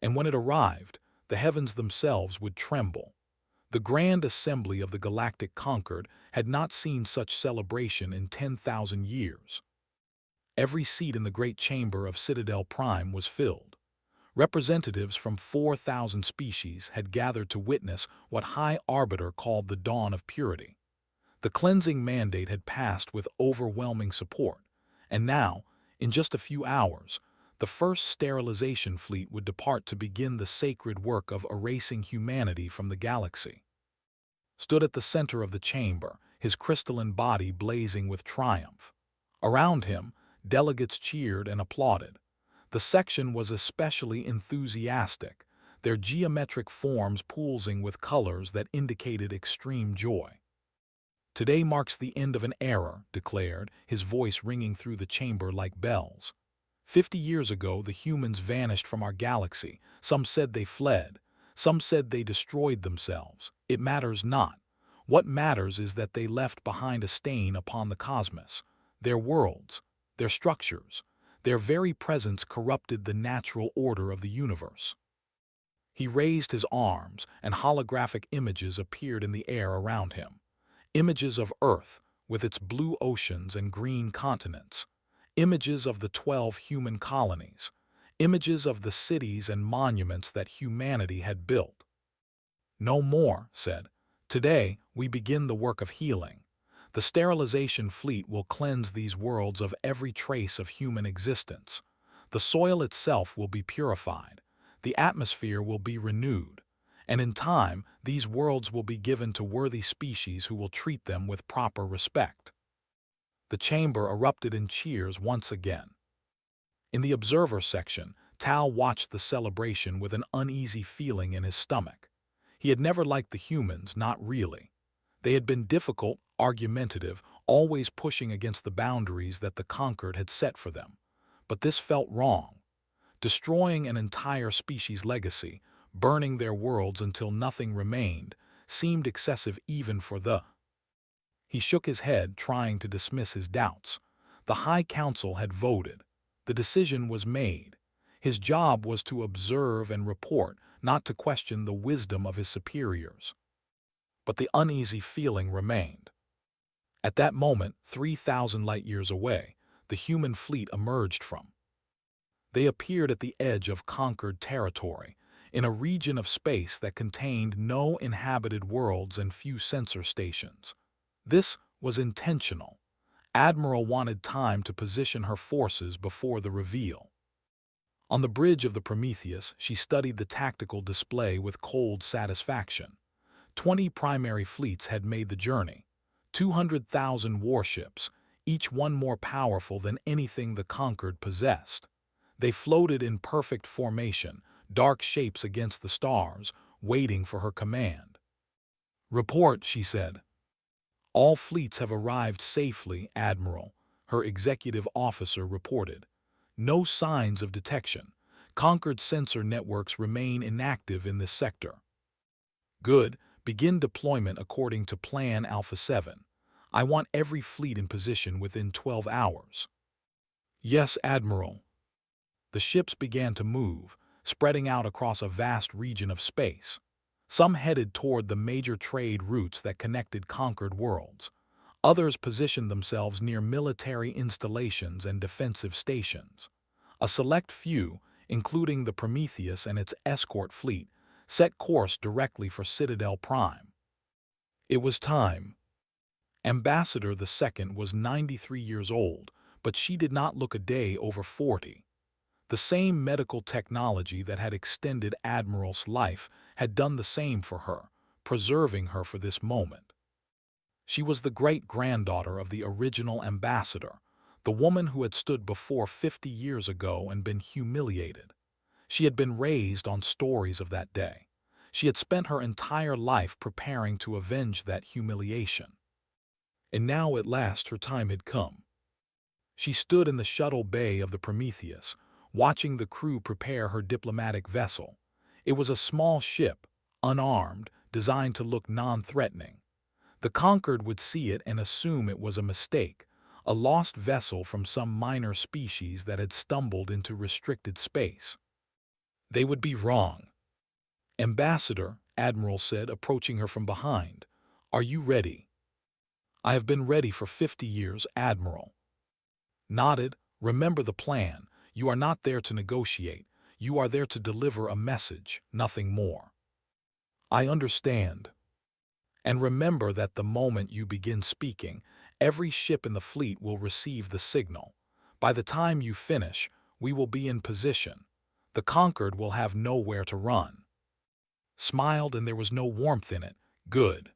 and when it arrived, the heavens themselves would tremble. The grand assembly of the galactic conquered had not seen such celebration in 10,000 years. Every seat in the great chamber of Citadel Prime was filled. Representatives from 4,000 species had gathered to witness what High Arbiter called the dawn of purity. The cleansing mandate had passed with overwhelming support, and now, in just a few hours, the first sterilization fleet would depart to begin the sacred work of erasing humanity from the galaxy. Stood at the center of the chamber, his crystalline body blazing with triumph. Around him, delegates cheered and applauded. The section was especially enthusiastic, their geometric forms pulsing with colors that indicated extreme joy. Today marks the end of an era, declared, his voice ringing through the chamber like bells. 50 years ago, the humans vanished from our galaxy. Some said they fled. Some said they destroyed themselves. It matters not. What matters is that they left behind a stain upon the cosmos. Their worlds, their structures, their very presence corrupted the natural order of the universe. He raised his arms, and holographic images appeared in the air around him. Images of Earth, with its blue oceans and green continents. Images of the 12 human colonies. Images of the cities and monuments that humanity had built. No more, said. Today, we begin the work of healing. The sterilization fleet will cleanse these worlds of every trace of human existence. The soil itself will be purified. The atmosphere will be renewed. And in time, these worlds will be given to worthy species who will treat them with proper respect. The chamber erupted in cheers once again. In the observer section, Tao watched the celebration with an uneasy feeling in his stomach. He had never liked the humans, not really. They had been difficult, argumentative, always pushing against the boundaries that the conquered had set for them. But this felt wrong. Destroying an entire species' legacy, burning their worlds until nothing remained, seemed excessive even for the... He shook his head, trying to dismiss his doubts. The High Council had voted. The decision was made. His job was to observe and report, not to question the wisdom of his superiors. But the uneasy feeling remained. At that moment, 3,000 light-years away, the human fleet emerged from. They appeared at the edge of conquered territory, in a region of space that contained no inhabited worlds and few sensor stations. This was intentional. Admiral wanted time to position her forces before the reveal. On the bridge of the Prometheus, she studied the tactical display with cold satisfaction. 20 primary fleets had made the journey. 200,000 warships, each one more powerful than anything the conquered possessed. They floated in perfect formation, dark shapes against the stars, waiting for her command. "Report," she said. "All fleets have arrived safely, Admiral," her executive officer reported. "No signs of detection. Conquered sensor networks remain inactive in this sector." "Good. Begin deployment according to Plan Alpha 7. I want every fleet in position within 12 hours. "Yes, Admiral." The ships began to move, spreading out across a vast region of space. Some headed toward the major trade routes that connected conquered worlds. Others positioned themselves near military installations and defensive stations. A select few, including the Prometheus and its escort fleet, set course directly for Citadel Prime. It was time. Ambassador II was 93 years old, but she did not look a day over 40. The same medical technology that had extended Admiral's life had done the same for her, preserving her for this moment. She was the great-granddaughter of the original ambassador, the woman who had stood before 50 years ago and been humiliated. She had been raised on stories of that day. She had spent her entire life preparing to avenge that humiliation. And now at last her time had come. She stood in the shuttle bay of the Prometheus, watching the crew prepare her diplomatic vessel. It was a small ship, unarmed, designed to look non-threatening. The Conquered would see it and assume it was a mistake, a lost vessel from some minor species that had stumbled into restricted space. They would be wrong. "Ambassador," Admiral said, approaching her from behind, "are you ready?" "I have been ready for 50 years, Admiral." Nodded. "Remember the plan. You are not there to negotiate. You are there to deliver a message, nothing more." "I understand." "And remember that the moment you begin speaking, every ship in the fleet will receive the signal. By the time you finish, we will be in position. The Conquered will have nowhere to run." Smiled, and there was no warmth in it. Good.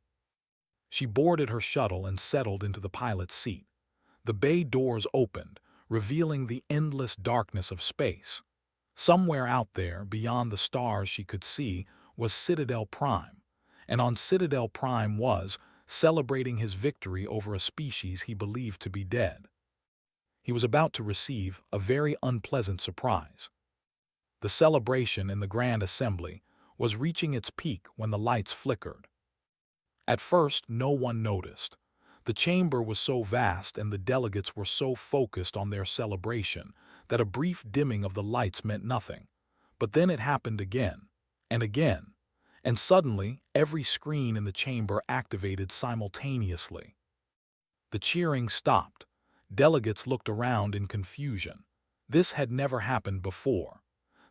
She boarded her shuttle and settled into the pilot's seat. The bay doors opened, revealing the endless darkness of space. Somewhere out there, beyond the stars she could see, was Citadel Prime. And on Citadel Prime was, celebrating his victory over a species he believed to be dead. He was about to receive a very unpleasant surprise. The celebration in the Grand Assembly was reaching its peak when the lights flickered. At first, no one noticed. The chamber was so vast and the delegates were so focused on their celebration that a brief dimming of the lights meant nothing. But then it happened again, and again, and suddenly every screen in the chamber activated simultaneously. The cheering stopped. Delegates looked around in confusion. This had never happened before.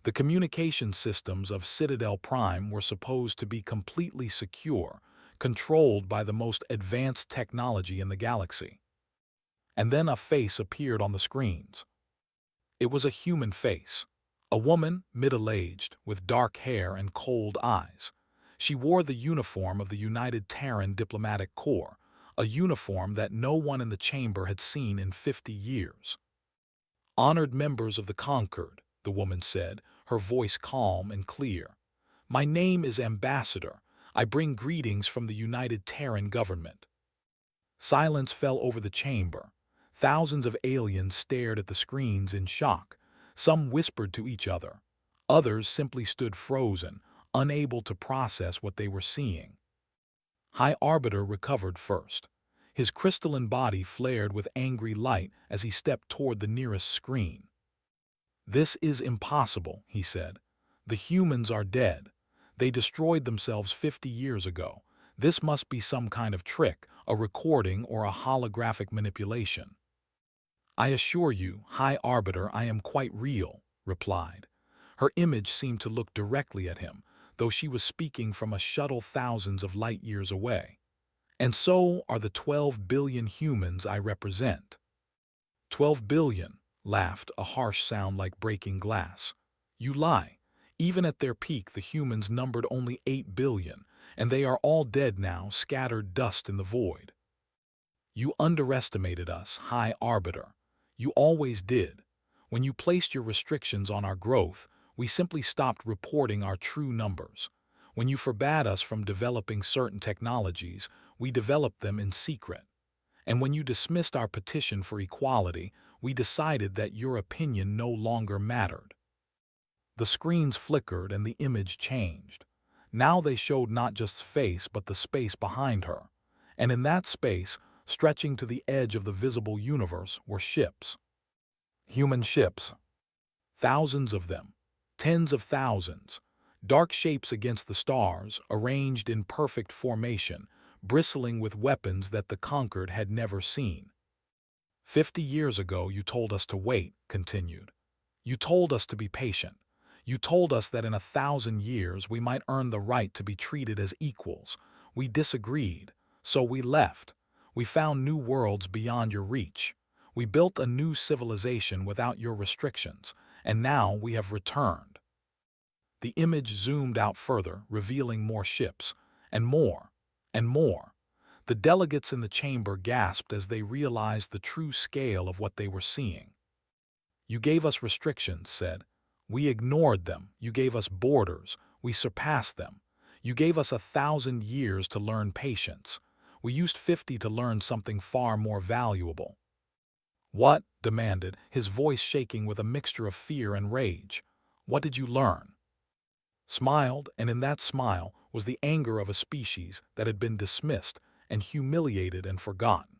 The communication systems of Citadel Prime were supposed to be completely secure, controlled by the most advanced technology in the galaxy. And then a face appeared on the screens. It was a human face. A woman, middle-aged, with dark hair and cold eyes. She wore the uniform of the United Terran Diplomatic Corps, a uniform that no one in the chamber had seen in 50 years. "Honored members of the Conquered," the woman said, her voice calm and clear. "My name is Ambassador. I bring greetings from the United Terran government." Silence fell over the chamber. Thousands of aliens stared at the screens in shock. Some whispered to each other. Others simply stood frozen, unable to process what they were seeing. High Arbiter recovered first. His crystalline body flared with angry light as he stepped toward the nearest screen. "This is impossible," he said. "The humans are dead. They destroyed themselves 50 years ago. This must be some kind of trick, a recording, or a holographic manipulation." "I assure you, High Arbiter, I am quite real," replied. Her image seemed to look directly at him, though she was speaking from a shuttle thousands of light years away. "And so are the 12 billion humans I represent." 12 billion, laughed, a harsh sound like breaking glass. "You lie. Even at their peak, the humans numbered only 8 billion, and they are all dead now, scattered dust in the void." "You underestimated us, High Arbiter. You always did. When you placed your restrictions on our growth, we simply stopped reporting our true numbers. When you forbade us from developing certain technologies, we developed them in secret. And when you dismissed our petition for equality, we decided that your opinion no longer mattered." The screens flickered and the image changed. Now they showed not just face but the space behind her. And in that space, stretching to the edge of the visible universe, were ships. Human ships. Thousands of them. Tens of thousands. Dark shapes against the stars, arranged in perfect formation, bristling with weapons that the Conquered had never seen. 50 years ago you told us to wait," continued. "You told us to be patient. You told us that in 1,000 years we might earn the right to be treated as equals. We disagreed, so we left. We found new worlds beyond your reach. We built a new civilization without your restrictions, and now we have returned. The image zoomed out further, revealing more ships, and more, and more. The delegates in the chamber gasped as they realized the true scale of what they were seeing. You gave us restrictions, said. We ignored them. You gave us borders. We surpassed them. You gave us 1,000 years to learn patience. We used 50 to learn something far more valuable. What? Demanded, his voice shaking with a mixture of fear and rage. What did you learn? Smiled, and in that smile was the anger of a species that had been dismissed and humiliated and forgotten.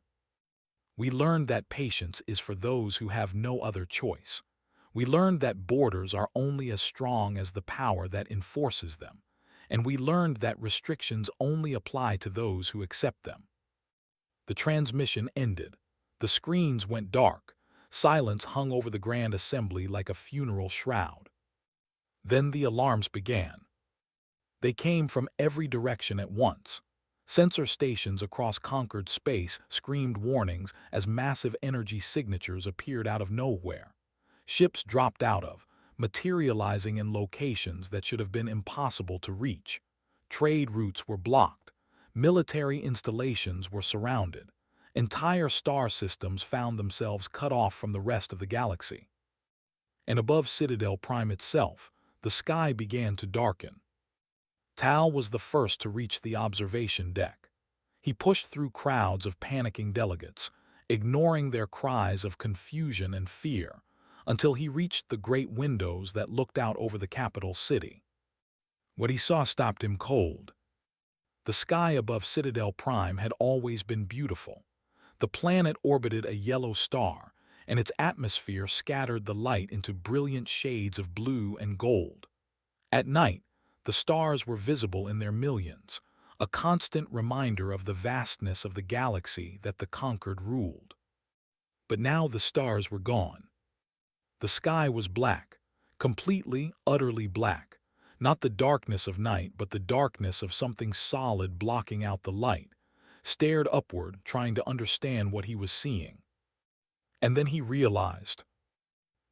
We learned that patience is for those who have no other choice. We learned that borders are only as strong as the power that enforces them, and we learned that restrictions only apply to those who accept them. The transmission ended. The screens went dark. Silence hung over the grand assembly like a funeral shroud. Then the alarms began. They came from every direction at once. Sensor stations across conquered space screamed warnings as massive energy signatures appeared out of nowhere. Ships dropped out of, materializing in locations that should have been impossible to reach. Trade routes were blocked. Military installations were surrounded. Entire star systems found themselves cut off from the rest of the galaxy. And above Citadel Prime itself, the sky began to darken. Tal was the first to reach the observation deck. He pushed through crowds of panicking delegates, ignoring their cries of confusion and fear, until he reached the great windows that looked out over the capital city. What he saw stopped him cold. The sky above Citadel Prime had always been beautiful. The planet orbited a yellow star, and its atmosphere scattered the light into brilliant shades of blue and gold. At night, the stars were visible in their millions, a constant reminder of the vastness of the galaxy that the conquered ruled. But now the stars were gone. The sky was black, completely, utterly black. Not the darkness of night, but the darkness of something solid blocking out the light. Stared upward, trying to understand what he was seeing. And then he realized.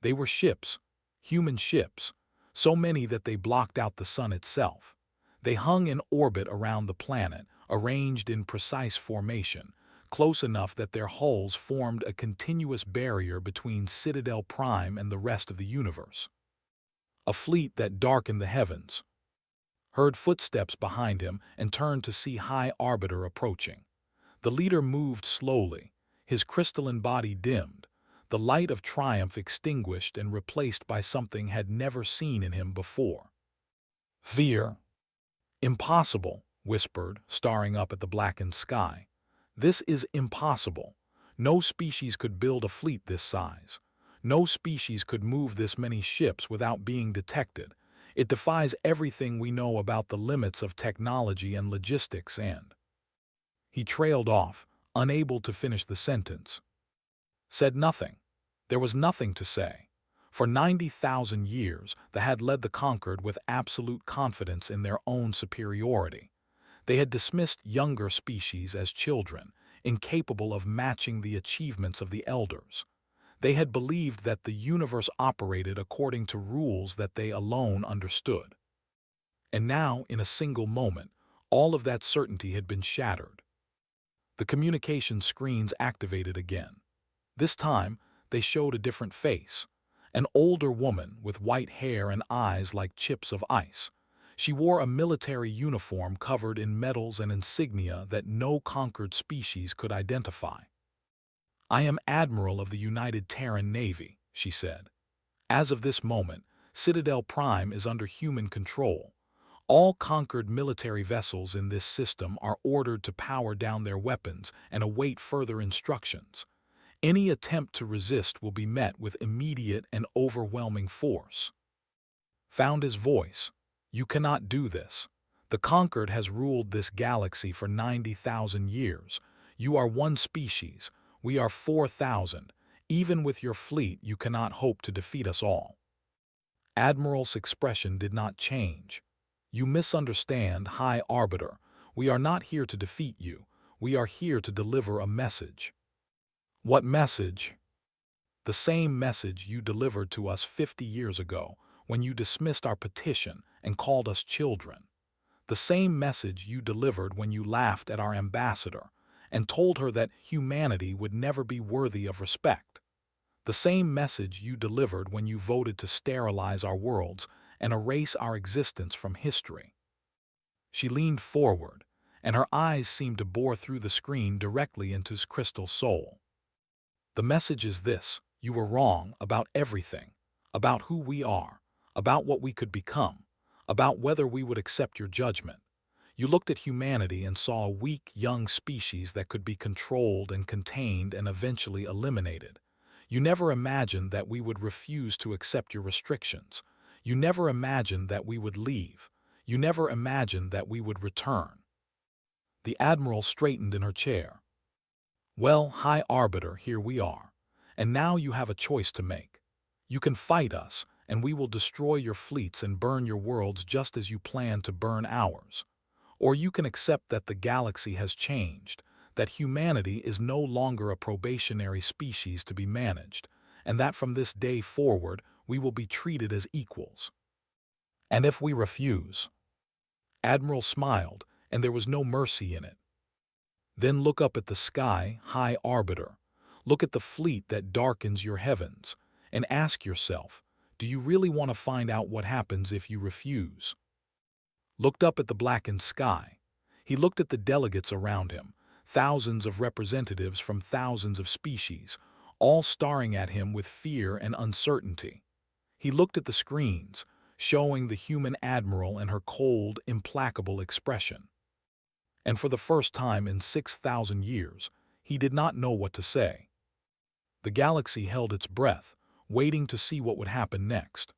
They were ships, human ships, so many that they blocked out the sun itself. They hung in orbit around the planet, arranged in precise formation, close enough that their hulls formed a continuous barrier between Citadel Prime and the rest of the universe. A fleet that darkened the heavens. Heard footsteps behind him and turned to see High Arbiter approaching. The leader moved slowly, his crystalline body dimmed, the light of triumph extinguished and replaced by something had never seen in him before. Fear. Impossible, whispered, staring up at the blackened sky. This is impossible. No species could build a fleet this size. No species could move this many ships without being detected. It defies everything we know about the limits of technology and logistics and... He trailed off, unable to finish the sentence. Said nothing. There was nothing to say. For 90,000 years, they had led the conquered with absolute confidence in their own superiority. They had dismissed younger species as children, incapable of matching the achievements of the elders. They had believed that the universe operated according to rules that they alone understood. And now, in a single moment, all of that certainty had been shattered. The communication screens activated again. This time, they showed a different face. An older woman with white hair and eyes like chips of ice. She wore a military uniform covered in medals and insignia that no conquered species could identify. I am Admiral of the United Terran Navy, she said. As of this moment, Citadel Prime is under human control. All conquered military vessels in this system are ordered to power down their weapons and await further instructions. Any attempt to resist will be met with immediate and overwhelming force. Found his voice. You cannot do this. The conquered has ruled this galaxy for 90,000 years. You are one species. We are 4,000. Even with your fleet, you cannot hope to defeat us all. Admiral's expression did not change. "You misunderstand, High Arbiter. We are not here to defeat you. We are here to deliver a message." "What message?" "The same message you delivered to us 50 years ago, when you dismissed our petition and called us children. The same message you delivered when you laughed at our ambassador and told her that humanity would never be worthy of respect. The same message you delivered when you voted to sterilize our worlds and erase our existence from history." She leaned forward, and her eyes seemed to bore through the screen directly into his crystal soul. "The message is this: you were wrong about everything, about who we are, about what we could become, about whether we would accept your judgment. You looked at humanity and saw a weak, young species that could be controlled and contained and eventually eliminated. You never imagined that we would refuse to accept your restrictions. You never imagined that we would leave. You never imagined that we would return." The Admiral straightened in her chair. "Well, High Arbiter, here we are. And now you have a choice to make. You can fight us, and we will destroy your fleets and burn your worlds just as you plan to burn ours. Or you can accept that the galaxy has changed, that humanity is no longer a probationary species to be managed, and that from this day forward we will be treated as equals." "And if we refuse?" Admiral smiled, and there was no mercy in it. "Then look up at the sky, High Arbiter. Look at the fleet that darkens your heavens, and ask yourself, do you really want to find out what happens if you refuse?" Looked up at the blackened sky. He looked at the delegates around him, thousands of representatives from thousands of species, all staring at him with fear and uncertainty. He looked at the screens, showing the human admiral and her cold, implacable expression. And for the first time in 6,000 years, he did not know what to say. The galaxy held its breath, waiting to see what would happen next.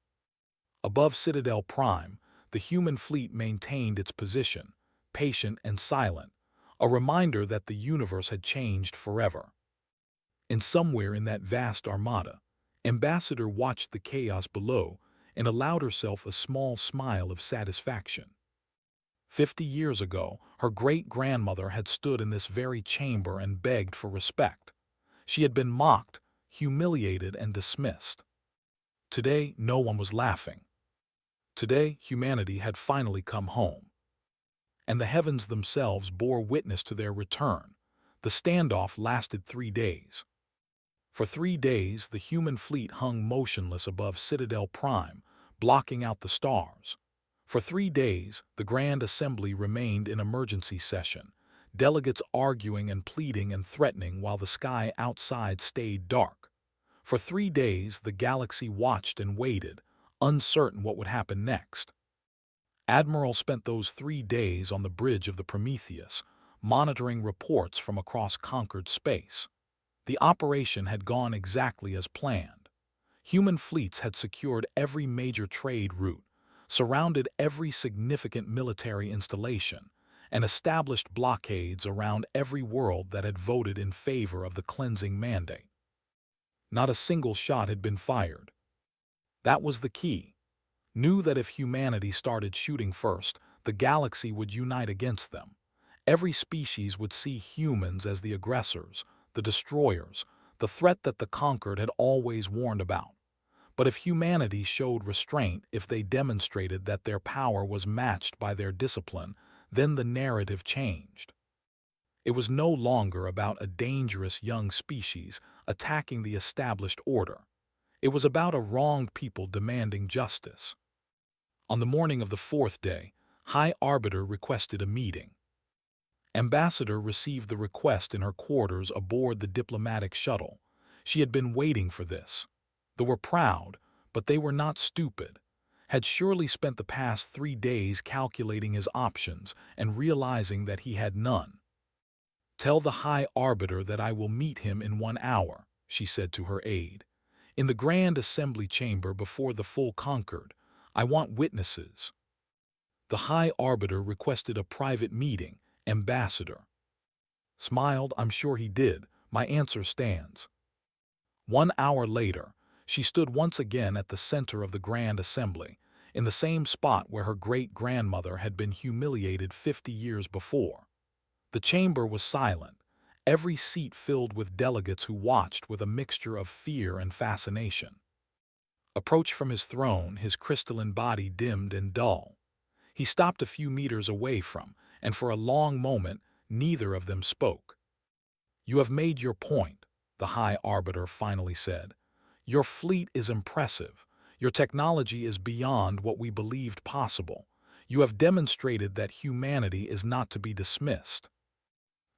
Above Citadel Prime, the human fleet maintained its position, patient and silent, a reminder that the universe had changed forever. And somewhere in that vast armada, Ambassador watched the chaos below and allowed herself a small smile of satisfaction. 50 years ago, her great-grandmother had stood in this very chamber and begged for respect. She had been mocked, humiliated, and dismissed. Today, no one was laughing. Today, humanity had finally come home. And the heavens themselves bore witness to their return. The standoff lasted 3 days. For 3 days, the human fleet hung motionless above Citadel Prime, blocking out the stars. For 3 days, the Grand Assembly remained in emergency session, delegates arguing and pleading and threatening while the sky outside stayed dark. For 3 days, the galaxy watched and waited, uncertain what would happen next. Admiral spent those 3 days on the bridge of the Prometheus, monitoring reports from across conquered space. The operation had gone exactly as planned. Human fleets had secured every major trade route, surrounded every significant military installation, and established blockades around every world that had voted in favor of the cleansing mandate. Not a single shot had been fired. That was the key. Knew that if humanity started shooting first, the galaxy would unite against them. Every species would see humans as the aggressors, the destroyers, the threat that the conquered had always warned about. But if humanity showed restraint, if they demonstrated that their power was matched by their discipline, then the narrative changed. It was no longer about a dangerous young species attacking the established order. It was about a wronged people demanding justice. On the morning of the 4th day, High Arbiter requested a meeting. Ambassador received the request in her quarters aboard the diplomatic shuttle. She had been waiting for this. They were proud, but they were not stupid. Had surely spent the past 3 days calculating his options and realizing that he had none. "Tell the High Arbiter that I will meet him in 1 hour," she said to her aide. "In the Grand Assembly chamber before the full conquered. I want witnesses." The High Arbiter requested a private meeting. Ambassador smiled. "I'm sure he did. My answer stands." 1 hour later, She stood once again at the center of the Grand Assembly, in the same spot where her great-grandmother had been humiliated 50 years before. The chamber was silent, every seat filled with delegates who watched with a mixture of fear and fascination. Approached from his throne, his crystalline body dimmed and dull. He stopped a few meters away from, and for a long moment, neither of them spoke. "You have made your point," the High Arbiter finally said. "Your fleet is impressive. Your technology is beyond what we believed possible. You have demonstrated that humanity is not to be dismissed.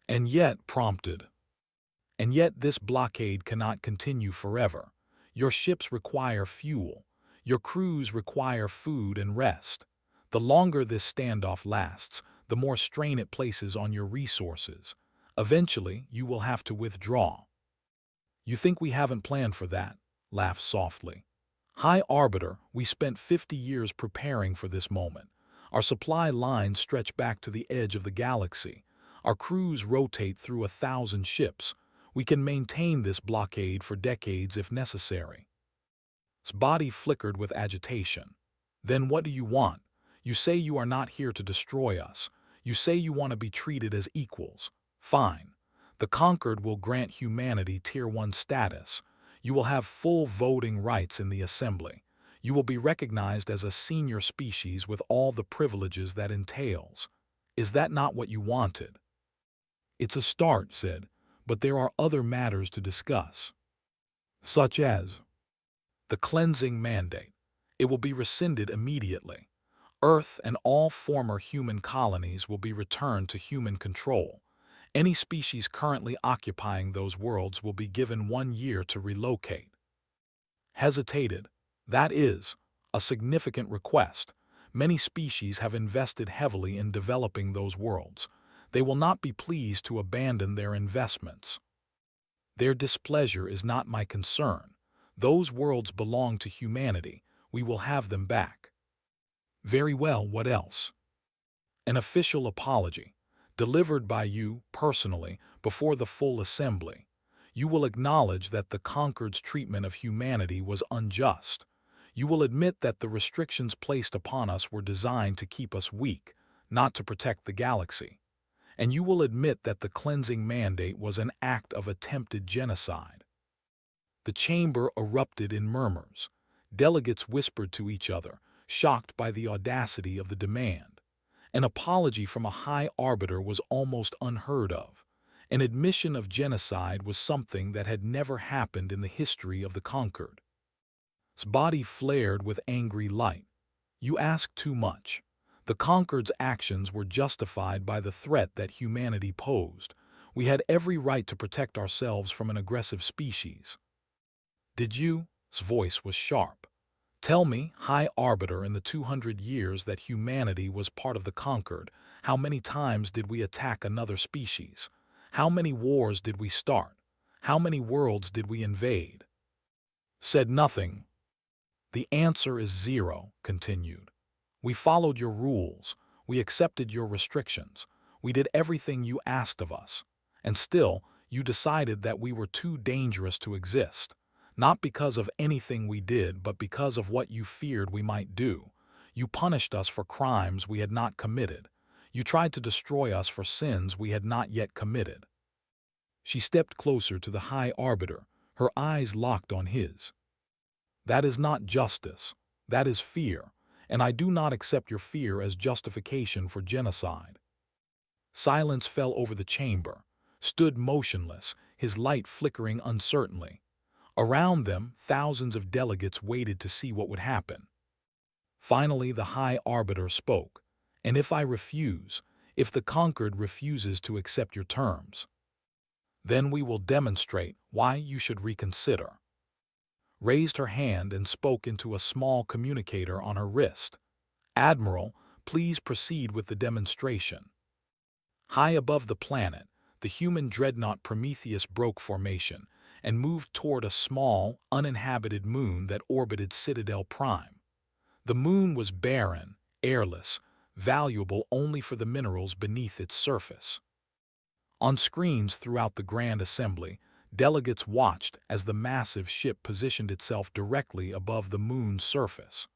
And yet, and yet this blockade cannot continue forever. Your ships require fuel. Your crews require food and rest. The longer this standoff lasts, the more strain it places on your resources. Eventually, you will have to withdraw." "You think we haven't planned for that?" laughed softly. "High Arbiter, we spent 50 years preparing for this moment. Our supply lines stretch back to the edge of the galaxy. Our crews rotate through 1,000 ships. We can maintain this blockade for decades if necessary." His body flickered with agitation. "Then what do you want? You say you are not here to destroy us. You say you want to be treated as equals. Fine. The Conquered will grant humanity Tier 1 status. You will have full voting rights in the Assembly. You will be recognized as a senior species with all the privileges that entails. Is that not what you wanted?" "It's a start," said, "but there are other matters to discuss." "Such as?" "The cleansing mandate. It will be rescinded immediately. Earth and all former human colonies will be returned to human control. Any species currently occupying those worlds will be given 1 year to relocate." Hesitated. "That is a significant request. Many species have invested heavily in developing those worlds. They will not be pleased to abandon their investments. Their displeasure is not my concern. Those worlds belong to humanity. We will have them back." "Very well, what else?" "An official apology, delivered by you, personally, before the full assembly. You will acknowledge that the Conquered's treatment of humanity was unjust. You will admit that the restrictions placed upon us were designed to keep us weak, not to protect the galaxy. And you will admit that the cleansing mandate was an act of attempted genocide." The chamber erupted in murmurs. Delegates whispered to each other, shocked by the audacity of the demand. An apology from a High Arbiter was almost unheard of. An admission of genocide was something that had never happened in the history of the Conquered. His body flared with angry light. "You ask too much. The Conquered's actions were justified by the threat that humanity posed. We had every right to protect ourselves from an aggressive species." "Did you?" His voice was sharp. "Tell me, High Arbiter, in the 200 years that humanity was part of the Conquered, how many times did we attack another species? How many wars did we start? How many worlds did we invade?" "Said nothing." "The answer is 0, continued. "We followed your rules. We accepted your restrictions. We did everything you asked of us. And still, you decided that we were too dangerous to exist. Not because of anything we did, but because of what you feared we might do. You punished us for crimes we had not committed. You tried to destroy us for sins we had not yet committed." She stepped closer to the High Arbiter, her eyes locked on his. "That is not justice. That is fear, and I do not accept your fear as justification for genocide." Silence fell over the chamber, stood motionless, his light flickering uncertainly. Around them, thousands of delegates waited to see what would happen. Finally, the High Arbiter spoke. "And if I refuse, if the Conquered refuses to accept your terms, then we will demonstrate why you should reconsider." Raised her hand and spoke into a small communicator on her wrist. "Admiral, please proceed with the demonstration." High above the planet, the human dreadnought Prometheus broke formation and moved toward a small, uninhabited moon that orbited Citadel Prime. The moon was barren, airless, valuable only for the minerals beneath its surface. On screens throughout the Grand Assembly, Delegates watched as the massive ship positioned itself directly above the moon's surface.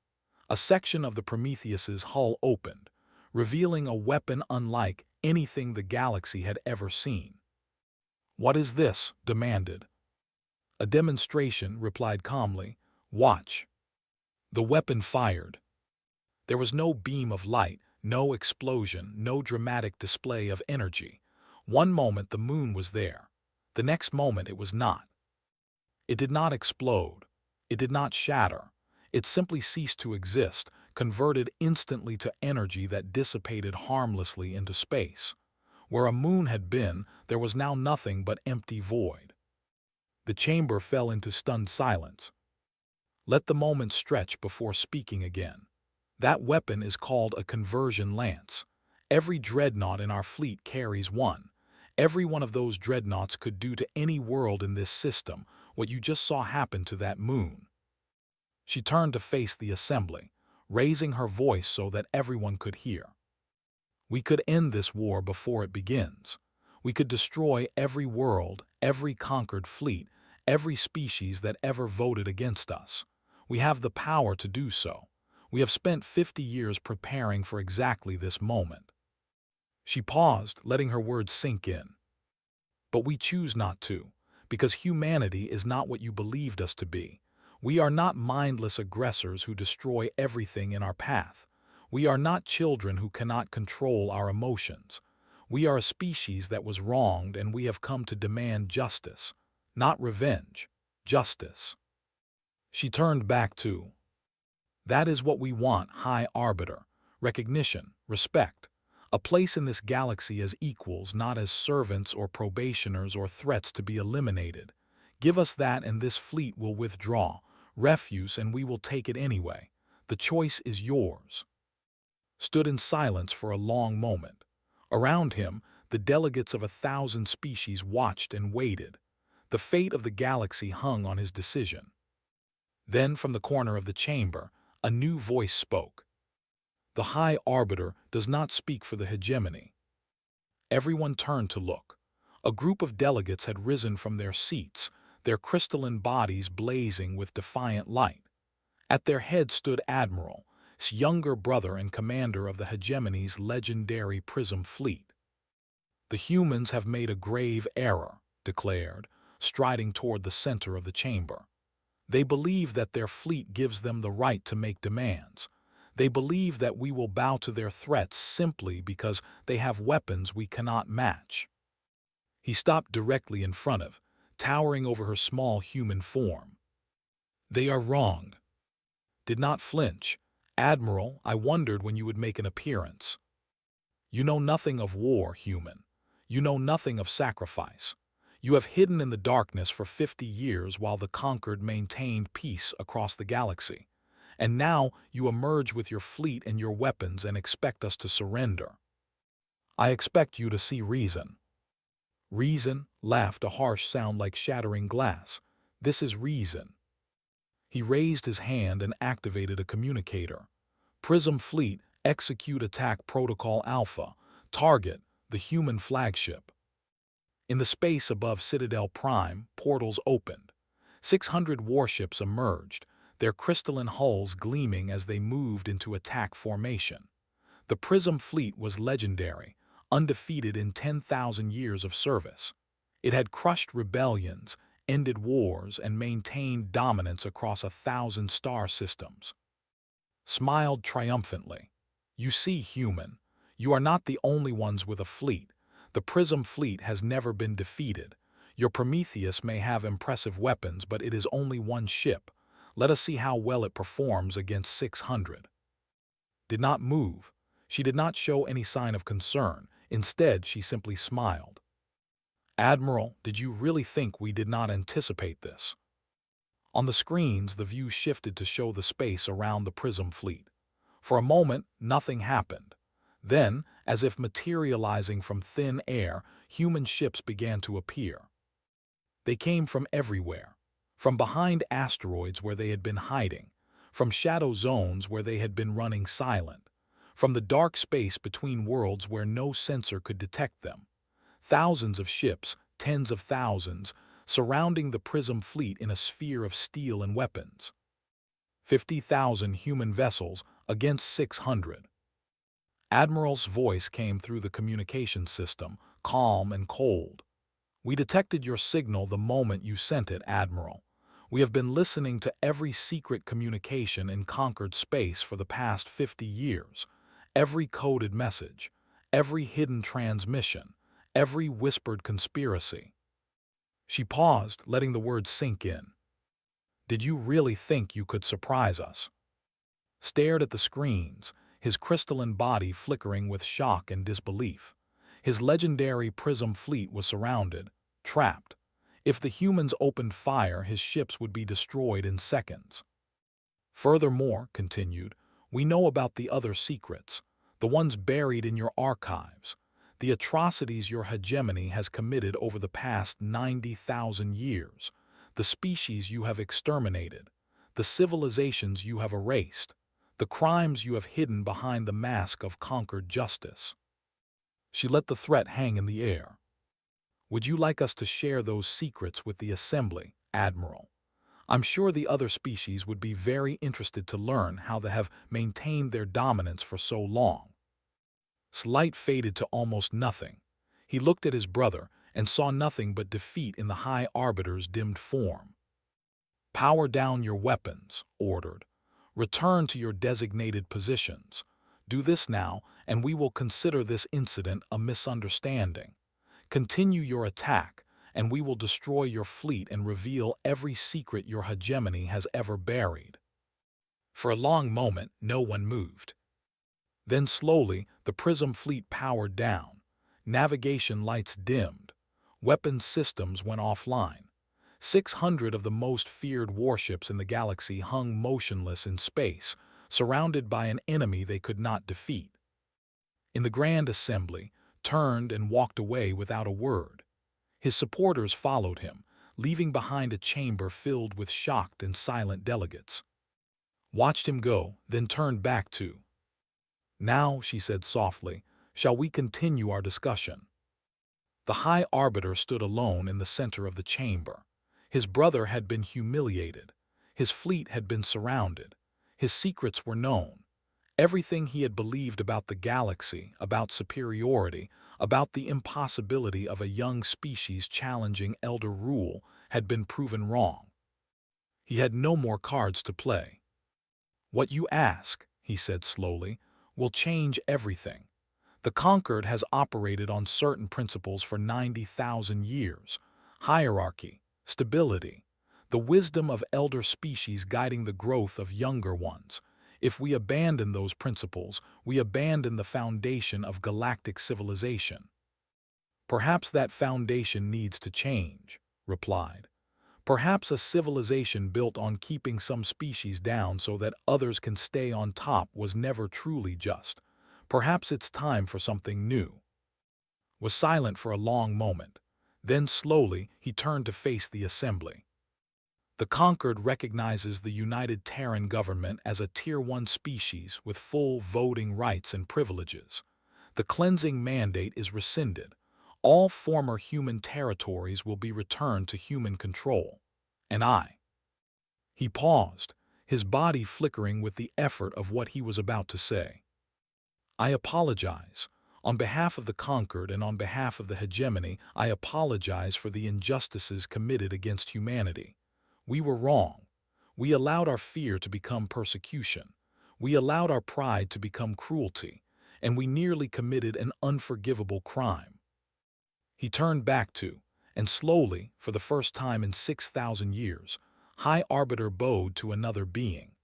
A section of the Prometheus's hull opened, revealing a weapon unlike anything the galaxy had ever seen. "What is this?" demanded. "A demonstration," replied calmly. "Watch." The weapon fired. There was no beam of light, no explosion, no dramatic display of energy. One moment the moon was there. The next moment it was not. It did not explode. It did not shatter. It simply ceased to exist, converted instantly to energy that dissipated harmlessly into space. Where a moon had been, there was now nothing but empty void. The chamber fell into stunned silence. Let the moment stretch before speaking again. That weapon is called a conversion lance. Every dreadnought in our fleet carries one. Every one of those dreadnoughts could do to any world in this system what you just saw happen to that moon. She turned to face the assembly, raising her voice so that everyone could hear. We could end this war before it begins. We could destroy every world, every conquered fleet, every species that ever voted against us. We have the power to do so. We have spent 50 years preparing for exactly this moment. She paused, letting her words sink in. But we choose not to, because humanity is not what you believed us to be. We are not mindless aggressors who destroy everything in our path. We are not children who cannot control our emotions. We are a species that was wronged, and we have come to demand justice. Not revenge, justice. She turned back to, "That is what we want, High Arbiter. Recognition, respect. A place in this galaxy as equals, not as servants or probationers or threats to be eliminated. Give us that and this fleet will withdraw. Refuse and we will take it anyway. The choice is yours." Stood in silence for a long moment. Around him, the delegates of 1,000 species watched and waited. The fate of the galaxy hung on his decision. Then, from the corner of the chamber, a new voice spoke. "The High Arbiter does not speak for the hegemony." Everyone turned to look. A group of delegates had risen from their seats, their crystalline bodies blazing with defiant light. At their head stood Admiral, his younger brother and commander of the hegemony's legendary Prism fleet. "The humans have made a grave error," declared, striding toward the center of the chamber. "They believe that their fleet gives them the right to make demands. They believe that we will bow to their threats simply because they have weapons we cannot match." He stopped directly in front of, towering over her small human form. "They are wrong." Did not flinch. "Admiral, I wondered when you would make an appearance. You know nothing of war, human. You know nothing of sacrifice. You have hidden in the darkness for 50 years while the conquered maintained peace across the galaxy. And now you emerge with your fleet and your weapons and expect us to surrender. I expect you to see reason." "Reason?" laughed a harsh sound like shattering glass. "This is reason." He raised his hand and activated a communicator. "Prism Fleet, execute attack protocol Alpha. Target, the human flagship." In the space above Citadel Prime, portals opened. 600 warships emerged, their crystalline hulls gleaming as they moved into attack formation. The Prism Fleet was legendary, undefeated in 10,000 years of service. It had crushed rebellions, ended wars, and maintained dominance across 1,000 star systems. Smiled triumphantly. "You see, human, you are not the only ones with a fleet. The Prism Fleet has never been defeated. Your Prometheus may have impressive weapons, but it is only one ship. Let us see how well it performs against 600. Did not move. She did not show any sign of concern. Instead, she simply smiled. "Admiral, did you really think we did not anticipate this?" On the screens, the view shifted to show the space around the Prism Fleet. For a moment, nothing happened. Then, as if materializing from thin air, human ships began to appear. They came from everywhere. From behind asteroids where they had been hiding. From shadow zones where they had been running silent. From the dark space between worlds where no sensor could detect them. Thousands of ships, tens of thousands, surrounding the Prism fleet in a sphere of steel and weapons. 50,000 human vessels against 600. Admiral's voice came through the communication system, calm and cold. "We detected your signal the moment you sent it, Admiral. We have been listening to every secret communication in conquered space for the past 50 years. Every coded message, every hidden transmission, every whispered conspiracy." She paused, letting the words sink in. "Did you really think you could surprise us?" Stared at the screens, his crystalline body flickering with shock and disbelief. His legendary Prism fleet was surrounded, trapped. If the humans opened fire, his ships would be destroyed in seconds. "Furthermore," continued, "we know about the other secrets, the ones buried in your archives, the atrocities your hegemony has committed over the past 90,000 years, the species you have exterminated, the civilizations you have erased, the crimes you have hidden behind the mask of conquered justice." She let the threat hang in the air. "Would you like us to share those secrets with the Assembly, Admiral? I'm sure the other species would be very interested to learn how they have maintained their dominance for so long." Light faded to almost nothing. He looked at his brother and saw nothing but defeat in the High Arbiter's dimmed form. "Power down your weapons," ordered. "Return to your designated positions. Do this now, and we will consider this incident a misunderstanding. Continue your attack, and we will destroy your fleet and reveal every secret your hegemony has ever buried." For a long moment, no one moved. Then slowly, the Prism fleet powered down. Navigation lights dimmed. Weapons systems went offline. 600 of the most feared warships in the galaxy hung motionless in space, surrounded by an enemy they could not defeat. In the Grand Assembly, turned and walked away without a word. His supporters followed him, leaving behind a chamber filled with shocked and silent delegates. Watched him go, then turned back to. "Now," she said softly, "shall we continue our discussion?" The High Arbiter stood alone in the center of the chamber. His brother had been humiliated. His fleet had been surrounded. His secrets were known. Everything he had believed about the galaxy, about superiority, about the impossibility of a young species challenging elder rule, had been proven wrong. He had no more cards to play. "What you ask," he said slowly, "will change everything. The Conquered has operated on certain principles for 90,000 years. Hierarchy, stability, the wisdom of elder species guiding the growth of younger ones. If we abandon those principles, we abandon the foundation of galactic civilization." "Perhaps that foundation needs to change," replied. "Perhaps a civilization built on keeping some species down so that others can stay on top was never truly just. Perhaps it's time for something new." Was silent for a long moment. Then slowly he turned to face the Assembly. "The Conquered recognizes the United Terran government as a Tier 1 species with full voting rights and privileges. The cleansing mandate is rescinded. All former human territories will be returned to human control. And I—" He paused, his body flickering with the effort of what he was about to say. "I apologize. On behalf of the Conquered and on behalf of the hegemony, I apologize for the injustices committed against humanity. We were wrong. We allowed our fear to become persecution. We allowed our pride to become cruelty, and we nearly committed an unforgivable crime." He turned back to, and slowly, for the first time in 6,000 years, High Arbiter bowed to another being.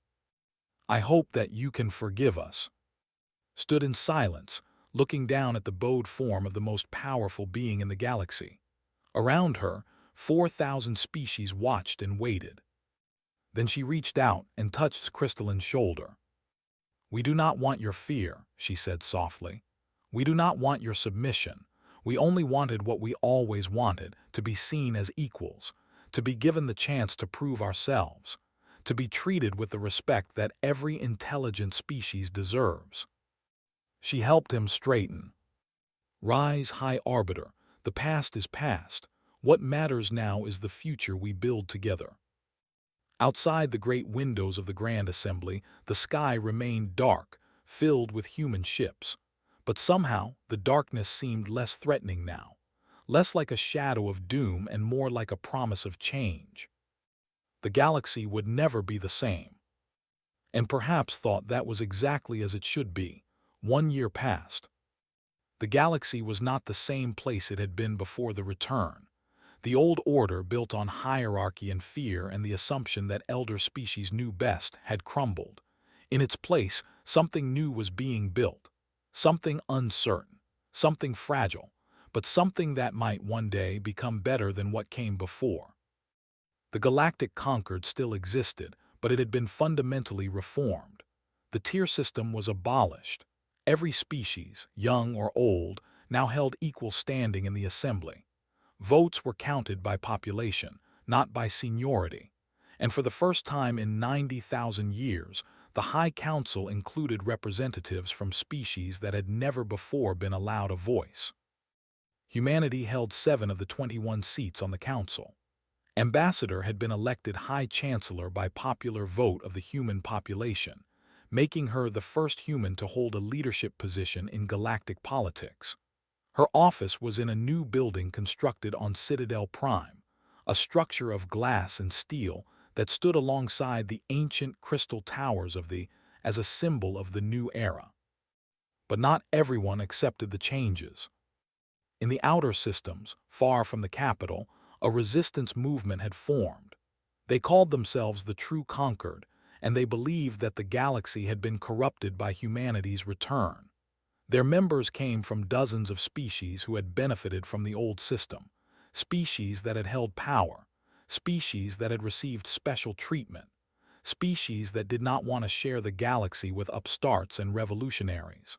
"I hope that you can forgive us." Stood in silence, looking down at the bowed form of the most powerful being in the galaxy. Around her, 4,000 species watched and waited. Then she reached out and touched Crystalline's shoulder. "We do not want your fear," she said softly. "We do not want your submission. We only wanted what we always wanted, to be seen as equals, to be given the chance to prove ourselves, to be treated with the respect that every intelligent species deserves." She helped him straighten. "Rise, High Arbiter. The past is past. What matters now is the future we build together. Outside the great windows of the Grand Assembly, the sky remained dark, filled with human ships. But somehow, the darkness seemed less threatening now, less like a shadow of doom and more like a promise of change. The galaxy would never be the same. And perhaps thought that was exactly as it should be. 1 year passed. The galaxy was not the same place it had been before the return. The old order, built on hierarchy and fear and the assumption that elder species knew best, had crumbled. In its place, something new was being built. Something uncertain, something fragile, but something that might one day become better than what came before. The Galactic Concord still existed, but it had been fundamentally reformed. The tier system was abolished. Every species, young or old, now held equal standing in the assembly. Votes were counted by population, not by seniority. And for the first time in 90,000 years, the High Council included representatives from species that had never before been allowed a voice. Humanity held 7 of the 21 seats on the council. Ambassador had been elected High Chancellor by popular vote of the human population, making her the first human to hold a leadership position in galactic politics. Her office was in a new building constructed on Citadel Prime, a structure of glass and steel that stood alongside the ancient crystal towers as a symbol of the new era. But not everyone accepted the changes. In the outer systems, far from the capital, a resistance movement had formed. They called themselves the True Conquered, and they believed that the galaxy had been corrupted by humanity's return. Their members came from dozens of species who had benefited from the old system, species that had held power, species that had received special treatment, species that did not want to share the galaxy with upstarts and revolutionaries.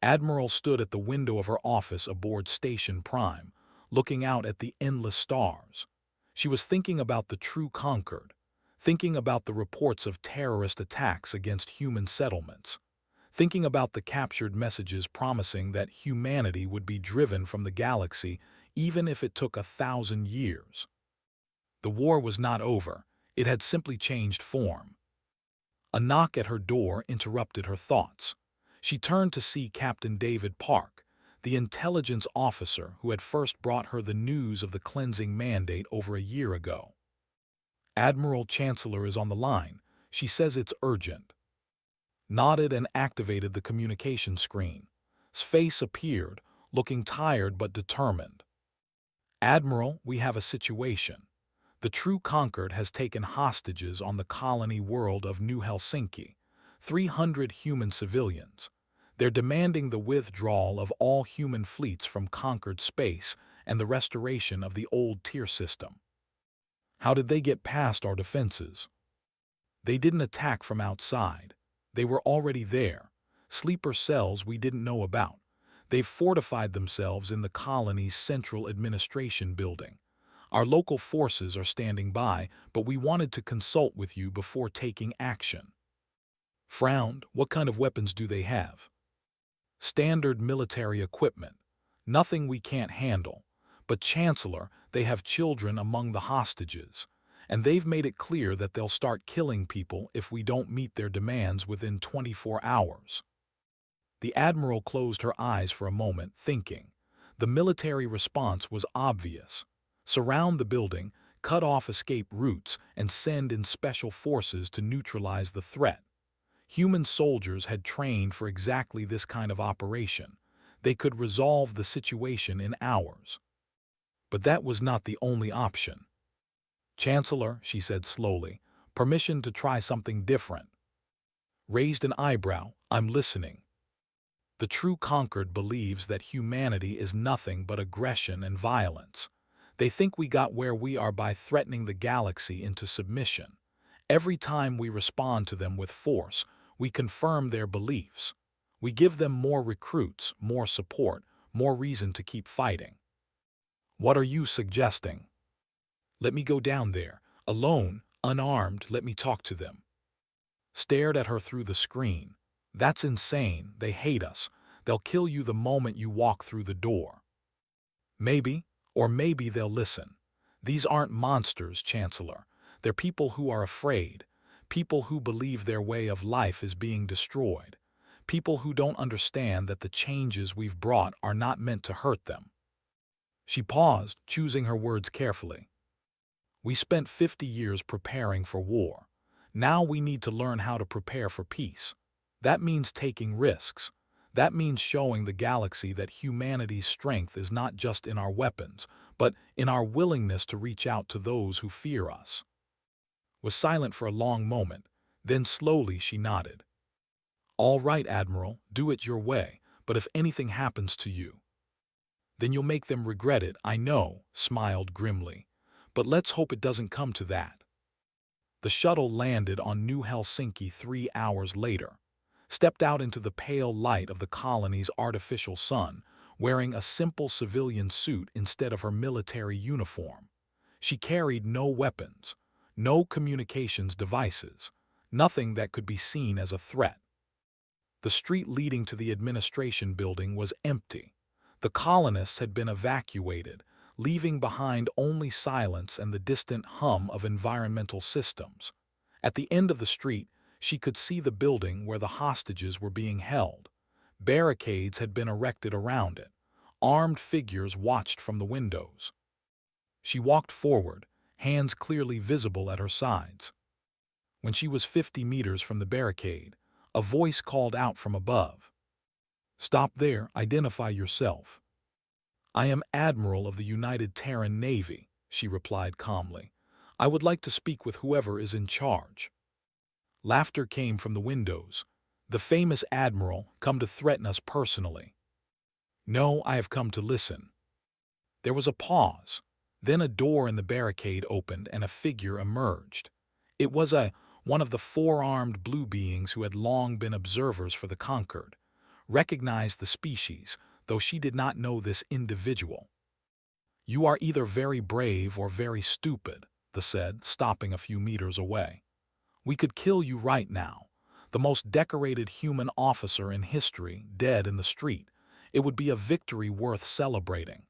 Admiral stood at the window of her office aboard Station Prime, looking out at the endless stars. She was thinking about the True Conquered, thinking about the reports of terrorist attacks against human settlements, thinking about the captured messages promising that humanity would be driven from the galaxy even if it took 1,000 years. The war was not over, it had simply changed form. A knock at her door interrupted her thoughts. She turned to see Captain David Park, the intelligence officer who had first brought her the news of the cleansing mandate over a year ago. Admiral Chancellor is on the line. She says it's urgent. Nodded and activated the communication screen. His face appeared, looking tired but determined. Admiral, we have a situation. The True Conquered has taken hostages on the colony world of New Helsinki, 300 human civilians. They're demanding the withdrawal of all human fleets from conquered space and the restoration of the old tier system. How did they get past our defenses? They didn't attack from outside. They were already there, sleeper cells we didn't know about. They've fortified themselves in the colony's central administration building. Our local forces are standing by, but we wanted to consult with you before taking action. Frowned, what kind of weapons do they have? Standard military equipment. Nothing we can't handle. But Chancellor, they have children among the hostages, and they've made it clear that they'll start killing people if we don't meet their demands within 24 hours. The Admiral closed her eyes for a moment, thinking. The military response was obvious. Surround the building, cut off escape routes, and send in special forces to neutralize the threat. Human soldiers had trained for exactly this kind of operation. They could resolve the situation in hours. But that was not the only option. Chancellor, she said slowly, permission to try something different. Raised an eyebrow, I'm listening. The True Conquered believes that humanity is nothing but aggression and violence. They think we got where we are by threatening the galaxy into submission. Every time we respond to them with force, we confirm their beliefs. We give them more recruits, more support, more reason to keep fighting. What are you suggesting? Let me go down there, alone, unarmed, let me talk to them. Stared at her through the screen. That's insane, they hate us. They'll kill you the moment you walk through the door. Maybe, Or maybe they'll listen. These aren't monsters, Chancellor. They're people who are afraid, people who believe their way of life is being destroyed, people who don't understand that the changes we've brought are not meant to hurt them. She paused, choosing her words carefully. We spent 50 years preparing for war. Now we need to learn how to prepare for peace. That means taking risks. That means showing the galaxy that humanity's strength is not just in our weapons, but in our willingness to reach out to those who fear us. Was silent for a long moment, then slowly she nodded. All right, Admiral, do it your way, but if anything happens to you, then you'll make them regret it, I know, smiled grimly. But let's hope it doesn't come to that. The shuttle landed on New Helsinki 3 hours later, stepped out into the pale light of the colony's artificial sun, wearing a simple civilian suit instead of her military uniform. She carried no weapons, no communications devices, nothing that could be seen as a threat. The street leading to the administration building was empty. The colonists had been evacuated, leaving behind only silence and the distant hum of environmental systems. At the end of the street, she could see the building where the hostages were being held. Barricades had been erected around it. Armed figures watched from the windows. She walked forward, hands clearly visible at her sides. When she was 50 meters from the barricade, a voice called out from above. Stop there, identify yourself. I am Admiral of the United Terran Navy, she replied calmly. I would like to speak with whoever is in charge. Laughter came from the windows. The famous Admiral, come to threaten us personally. No, I have come to listen. There was a pause. Then a door in the barricade opened and a figure emerged. It was one of the four-armed blue beings who had long been observers for the conquered, recognized the species, though she did not know this individual. You are either very brave or very stupid, the said, stopping a few meters away. We could kill you right now. The most decorated human officer in history, dead in the street. It would be a victory worth celebrating.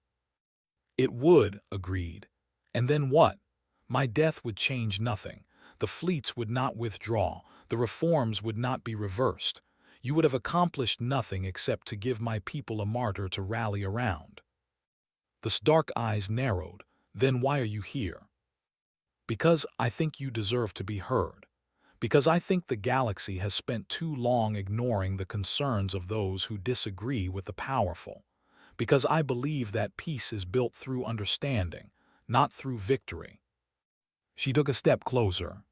It would, agreed. And then what? My death would change nothing. The fleets would not withdraw. The reforms would not be reversed. You would have accomplished nothing except to give my people a martyr to rally around. The dark eyes narrowed. Then why are you here? Because I think you deserve to be heard. Because I think the galaxy has spent too long ignoring the concerns of those who disagree with the powerful. Because I believe that peace is built through understanding, not through victory. She took a step closer.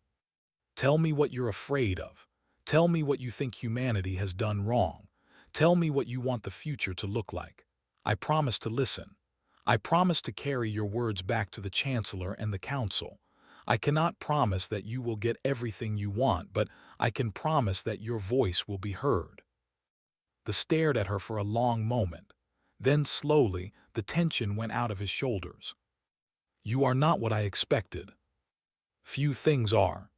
Tell me what you're afraid of. Tell me what you think humanity has done wrong. Tell me what you want the future to look like. I promise to listen. I promise to carry your words back to the Chancellor and the Council. I cannot promise that you will get everything you want, but I can promise that your voice will be heard. They stared at her for a long moment. Then slowly, the tension went out of his shoulders. You are not what I expected. Few things are.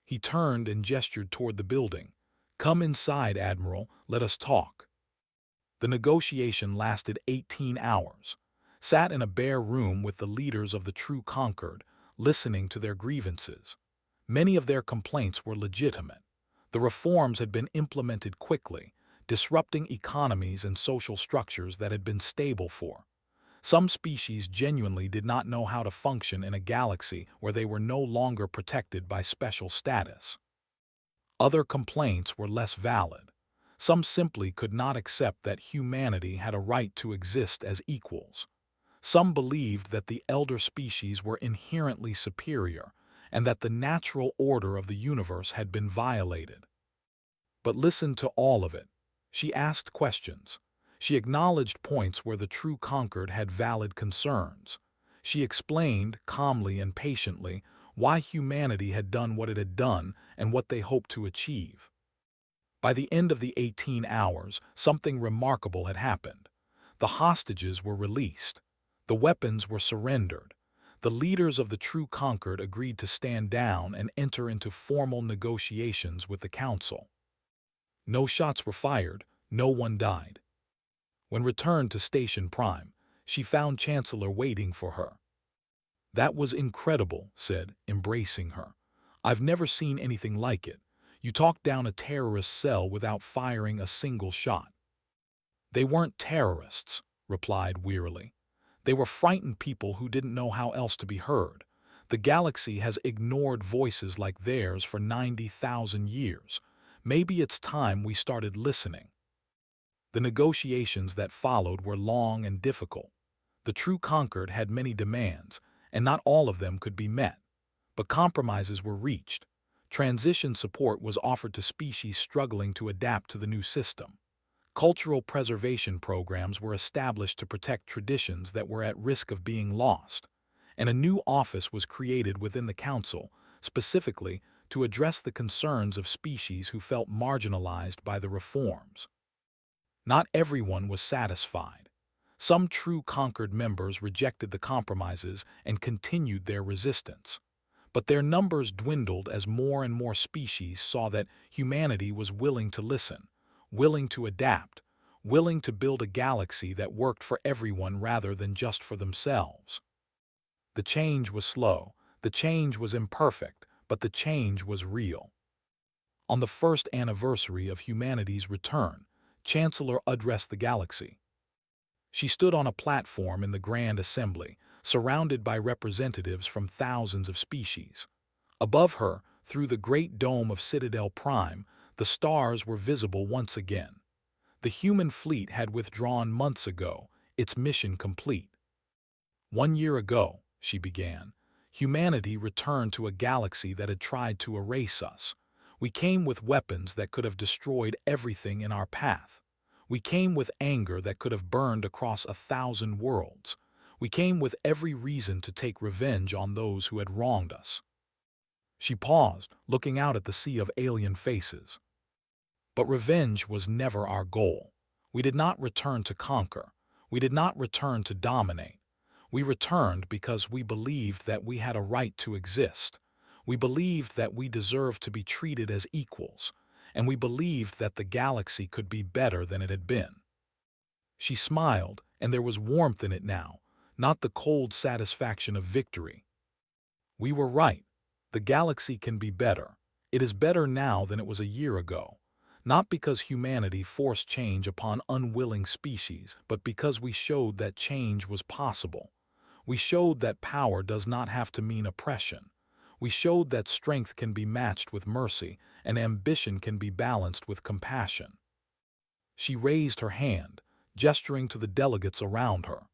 He turned and gestured toward the building. Come inside, Admiral, let us talk. The negotiation lasted 18 hours. Sat in a bare room with the leaders of the true conquered, listening to their grievances. Many of their complaints were legitimate. The reforms had been implemented quickly, disrupting economies and social structures that had been stable for. Some species genuinely did not know how to function in a galaxy where they were no longer protected by special status. Other complaints were less valid. Some simply could not accept that humanity had a right to exist as equals. Some believed that the elder species were inherently superior and that the natural order of the universe had been violated. But listen to all of it. She asked questions. She acknowledged points where the true conquered had valid concerns. She explained, calmly and patiently, why humanity had done what it had done and what they hoped to achieve. By the end of the 18 hours, something remarkable had happened. The hostages were released. The weapons were surrendered. The leaders of the true conquered agreed to stand down and enter into formal negotiations with the Council. No shots were fired, no one died. When returned to Station Prime, She found Chancellor waiting for her. "That was incredible," said, embracing her. "I've never seen anything like it. You talked down a terrorist cell without firing a single shot." "They weren't terrorists," replied wearily. "They were frightened people who didn't know how else to be heard. The galaxy has ignored voices like theirs for 90,000 years. Maybe it's time we started listening." The negotiations that followed were long and difficult. The true conquered had many demands, and not all of them could be met. But compromises were reached. Transition support was offered to species struggling to adapt to the new system. Cultural preservation programs were established to protect traditions that were at risk of being lost. And a new office was created within the Council, specifically to address the concerns of species who felt marginalized by the reforms. Not everyone was satisfied. Some true conquered members rejected the compromises and continued their resistance. But their numbers dwindled as more and more species saw that humanity was willing to listen, willing to adapt, willing to build a galaxy that worked for everyone rather than just for themselves. The change was slow, the change was imperfect, but the change was real. On the first anniversary of humanity's return, Chancellor addressed the galaxy. She stood on a platform in the Grand Assembly, surrounded by representatives from thousands of species. Above her, through the great dome of Citadel Prime, the stars were visible once again. The human fleet had withdrawn months ago, its mission complete. "1 year ago," she began, "humanity returned to a galaxy that had tried to erase us. We came with weapons that could have destroyed everything in our path. We came with anger that could have burned across 1,000 worlds. We came with every reason to take revenge on those who had wronged us." She paused, looking out at the sea of alien faces. "But revenge was never our goal. We did not return to conquer. We did not return to dominate. We returned because we believed that we had a right to exist. We believed that we deserved to be treated as equals, and we believed that the galaxy could be better than it had been." She smiled, and there was warmth in it now, not the cold satisfaction of victory. "We were right. The galaxy can be better. It is better now than it was a year ago. Not because humanity forced change upon unwilling species, but because we showed that change was possible. We showed that power does not have to mean oppression. We showed that strength can be matched with mercy, and ambition can be balanced with compassion." She raised her hand, gesturing to the delegates around her.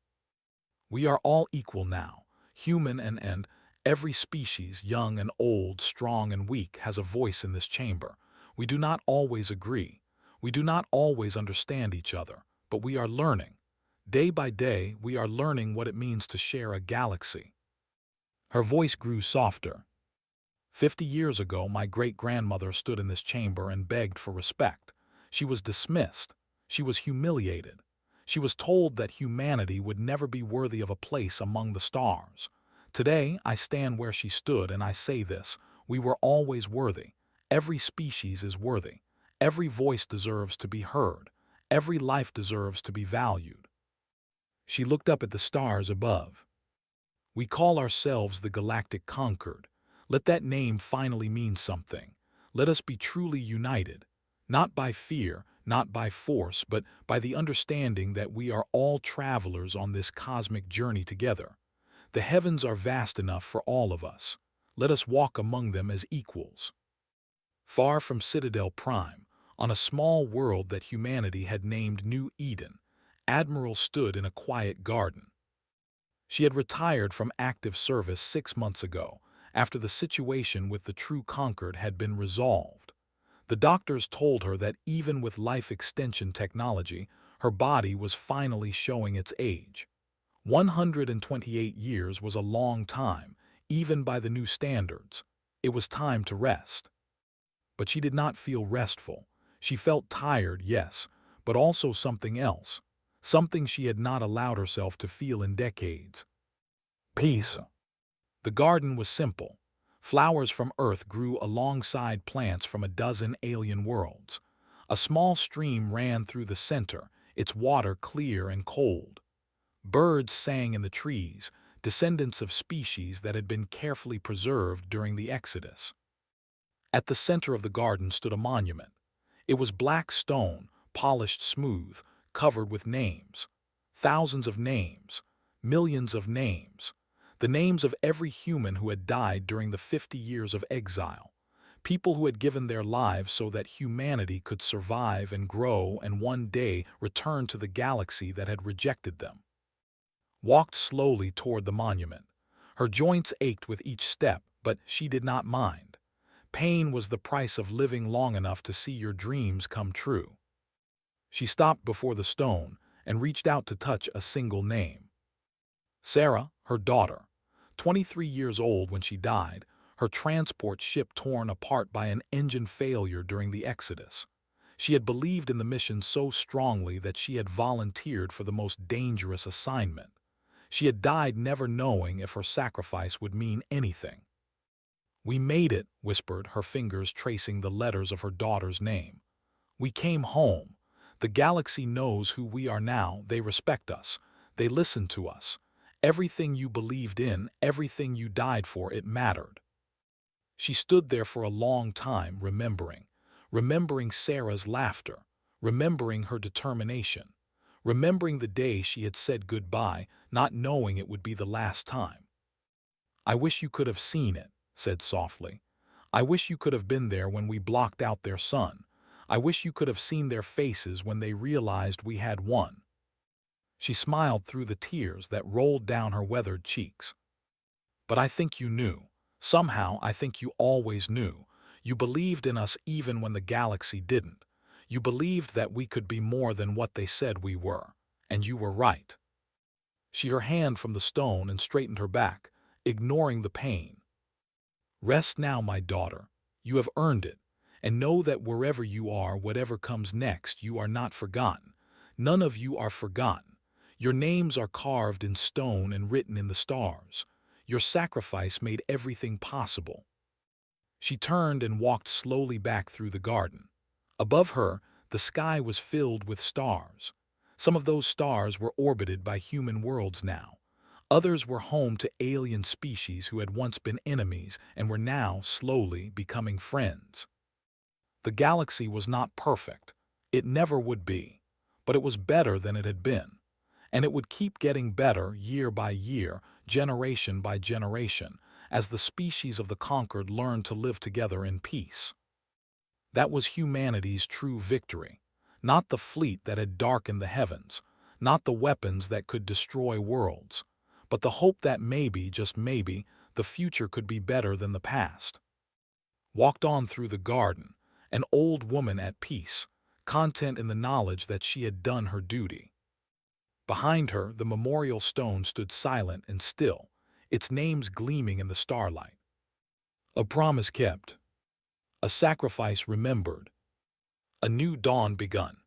"We are all equal now, human and every species, young and old, strong and weak, has a voice in this chamber. We do not always agree. We do not always understand each other, but we are learning. Day by day, we are learning what it means to share a galaxy." Her voice grew softer. 50 years ago, my great-grandmother stood in this chamber and begged for respect. She was dismissed. She was humiliated. She was told that humanity would never be worthy of a place among the stars. Today, I stand where she stood and I say this: we were always worthy. Every species is worthy. Every voice deserves to be heard. Every life deserves to be valued. She looked up at the stars above. "We call ourselves the Galactic Conquered. Let that name finally mean something. Let us be truly united, not by fear, not by force, but by the understanding that we are all travelers on this cosmic journey together. The heavens are vast enough for all of us. Let us walk among them as equals." Far from Citadel Prime, on a small world that humanity had named New Eden, Admiral stood in a quiet garden. She had retired from active service 6 months ago, after the situation with the true conquered had been resolved. The doctors told her that even with life extension technology, her body was finally showing its age. 128 years was a long time, even by the new standards. It was time to rest. But she did not feel restful. She felt tired, yes, but also something else, something she had not allowed herself to feel in decades: peace. The garden was simple. Flowers from Earth grew alongside plants from a dozen alien worlds. A small stream ran through the center, its water clear and cold. Birds sang in the trees, descendants of species that had been carefully preserved during the Exodus. At the center of the garden stood a monument. It was black stone, polished smooth, covered with names. Thousands of names, millions of names. The names of every human who had died during the 50 years of exile. People who had given their lives so that humanity could survive and grow and one day return to the galaxy that had rejected them. Walked slowly toward the monument. Her joints ached with each step, but she did not mind. Pain was the price of living long enough to see your dreams come true. She stopped before the stone and reached out to touch a single name. Sarah, her daughter, 23 years old when she died, her transport ship torn apart by an engine failure during the Exodus. She had believed in the mission so strongly that she had volunteered for the most dangerous assignment. She had died never knowing if her sacrifice would mean anything. "We made it," whispered, her fingers tracing the letters of her daughter's name. "We came home. The galaxy knows who we are now. They respect us. They listen to us. Everything you believed in, everything you died for, it mattered." She stood there for a long time, remembering Sarah's laughter, remembering her determination, remembering the day she had said goodbye, not knowing it would be the last time. "I wish you could have seen it," said softly. "I wish you could have been there when we blocked out their sun. I wish you could have seen their faces when they realized we had won." She smiled through the tears that rolled down her weathered cheeks. "But I think you knew. Somehow, I think you always knew. You believed in us even when the galaxy didn't. You believed that we could be more than what they said we were. And you were right." She her hand from the stone and straightened her back, ignoring the pain. "Rest now, my daughter. You have earned it. And know that wherever you are, whatever comes next, you are not forgotten. None of you are forgotten. Your names are carved in stone and written in the stars. Your sacrifice made everything possible." She turned and walked slowly back through the garden. Above her, the sky was filled with stars. Some of those stars were orbited by human worlds now. Others were home to alien species who had once been enemies and were now slowly becoming friends. The galaxy was not perfect. It never would be. But it was better than it had been. And it would keep getting better year by year, generation by generation, as the species of the conquered learned to live together in peace. That was humanity's true victory. Not the fleet that had darkened the heavens, not the weapons that could destroy worlds, but the hope that maybe, just maybe, the future could be better than the past. Walked on through the garden, an old woman at peace, content in the knowledge that she had done her duty. Behind her, the memorial stone stood silent and still, its names gleaming in the starlight. A promise kept. A sacrifice remembered. A new dawn begun.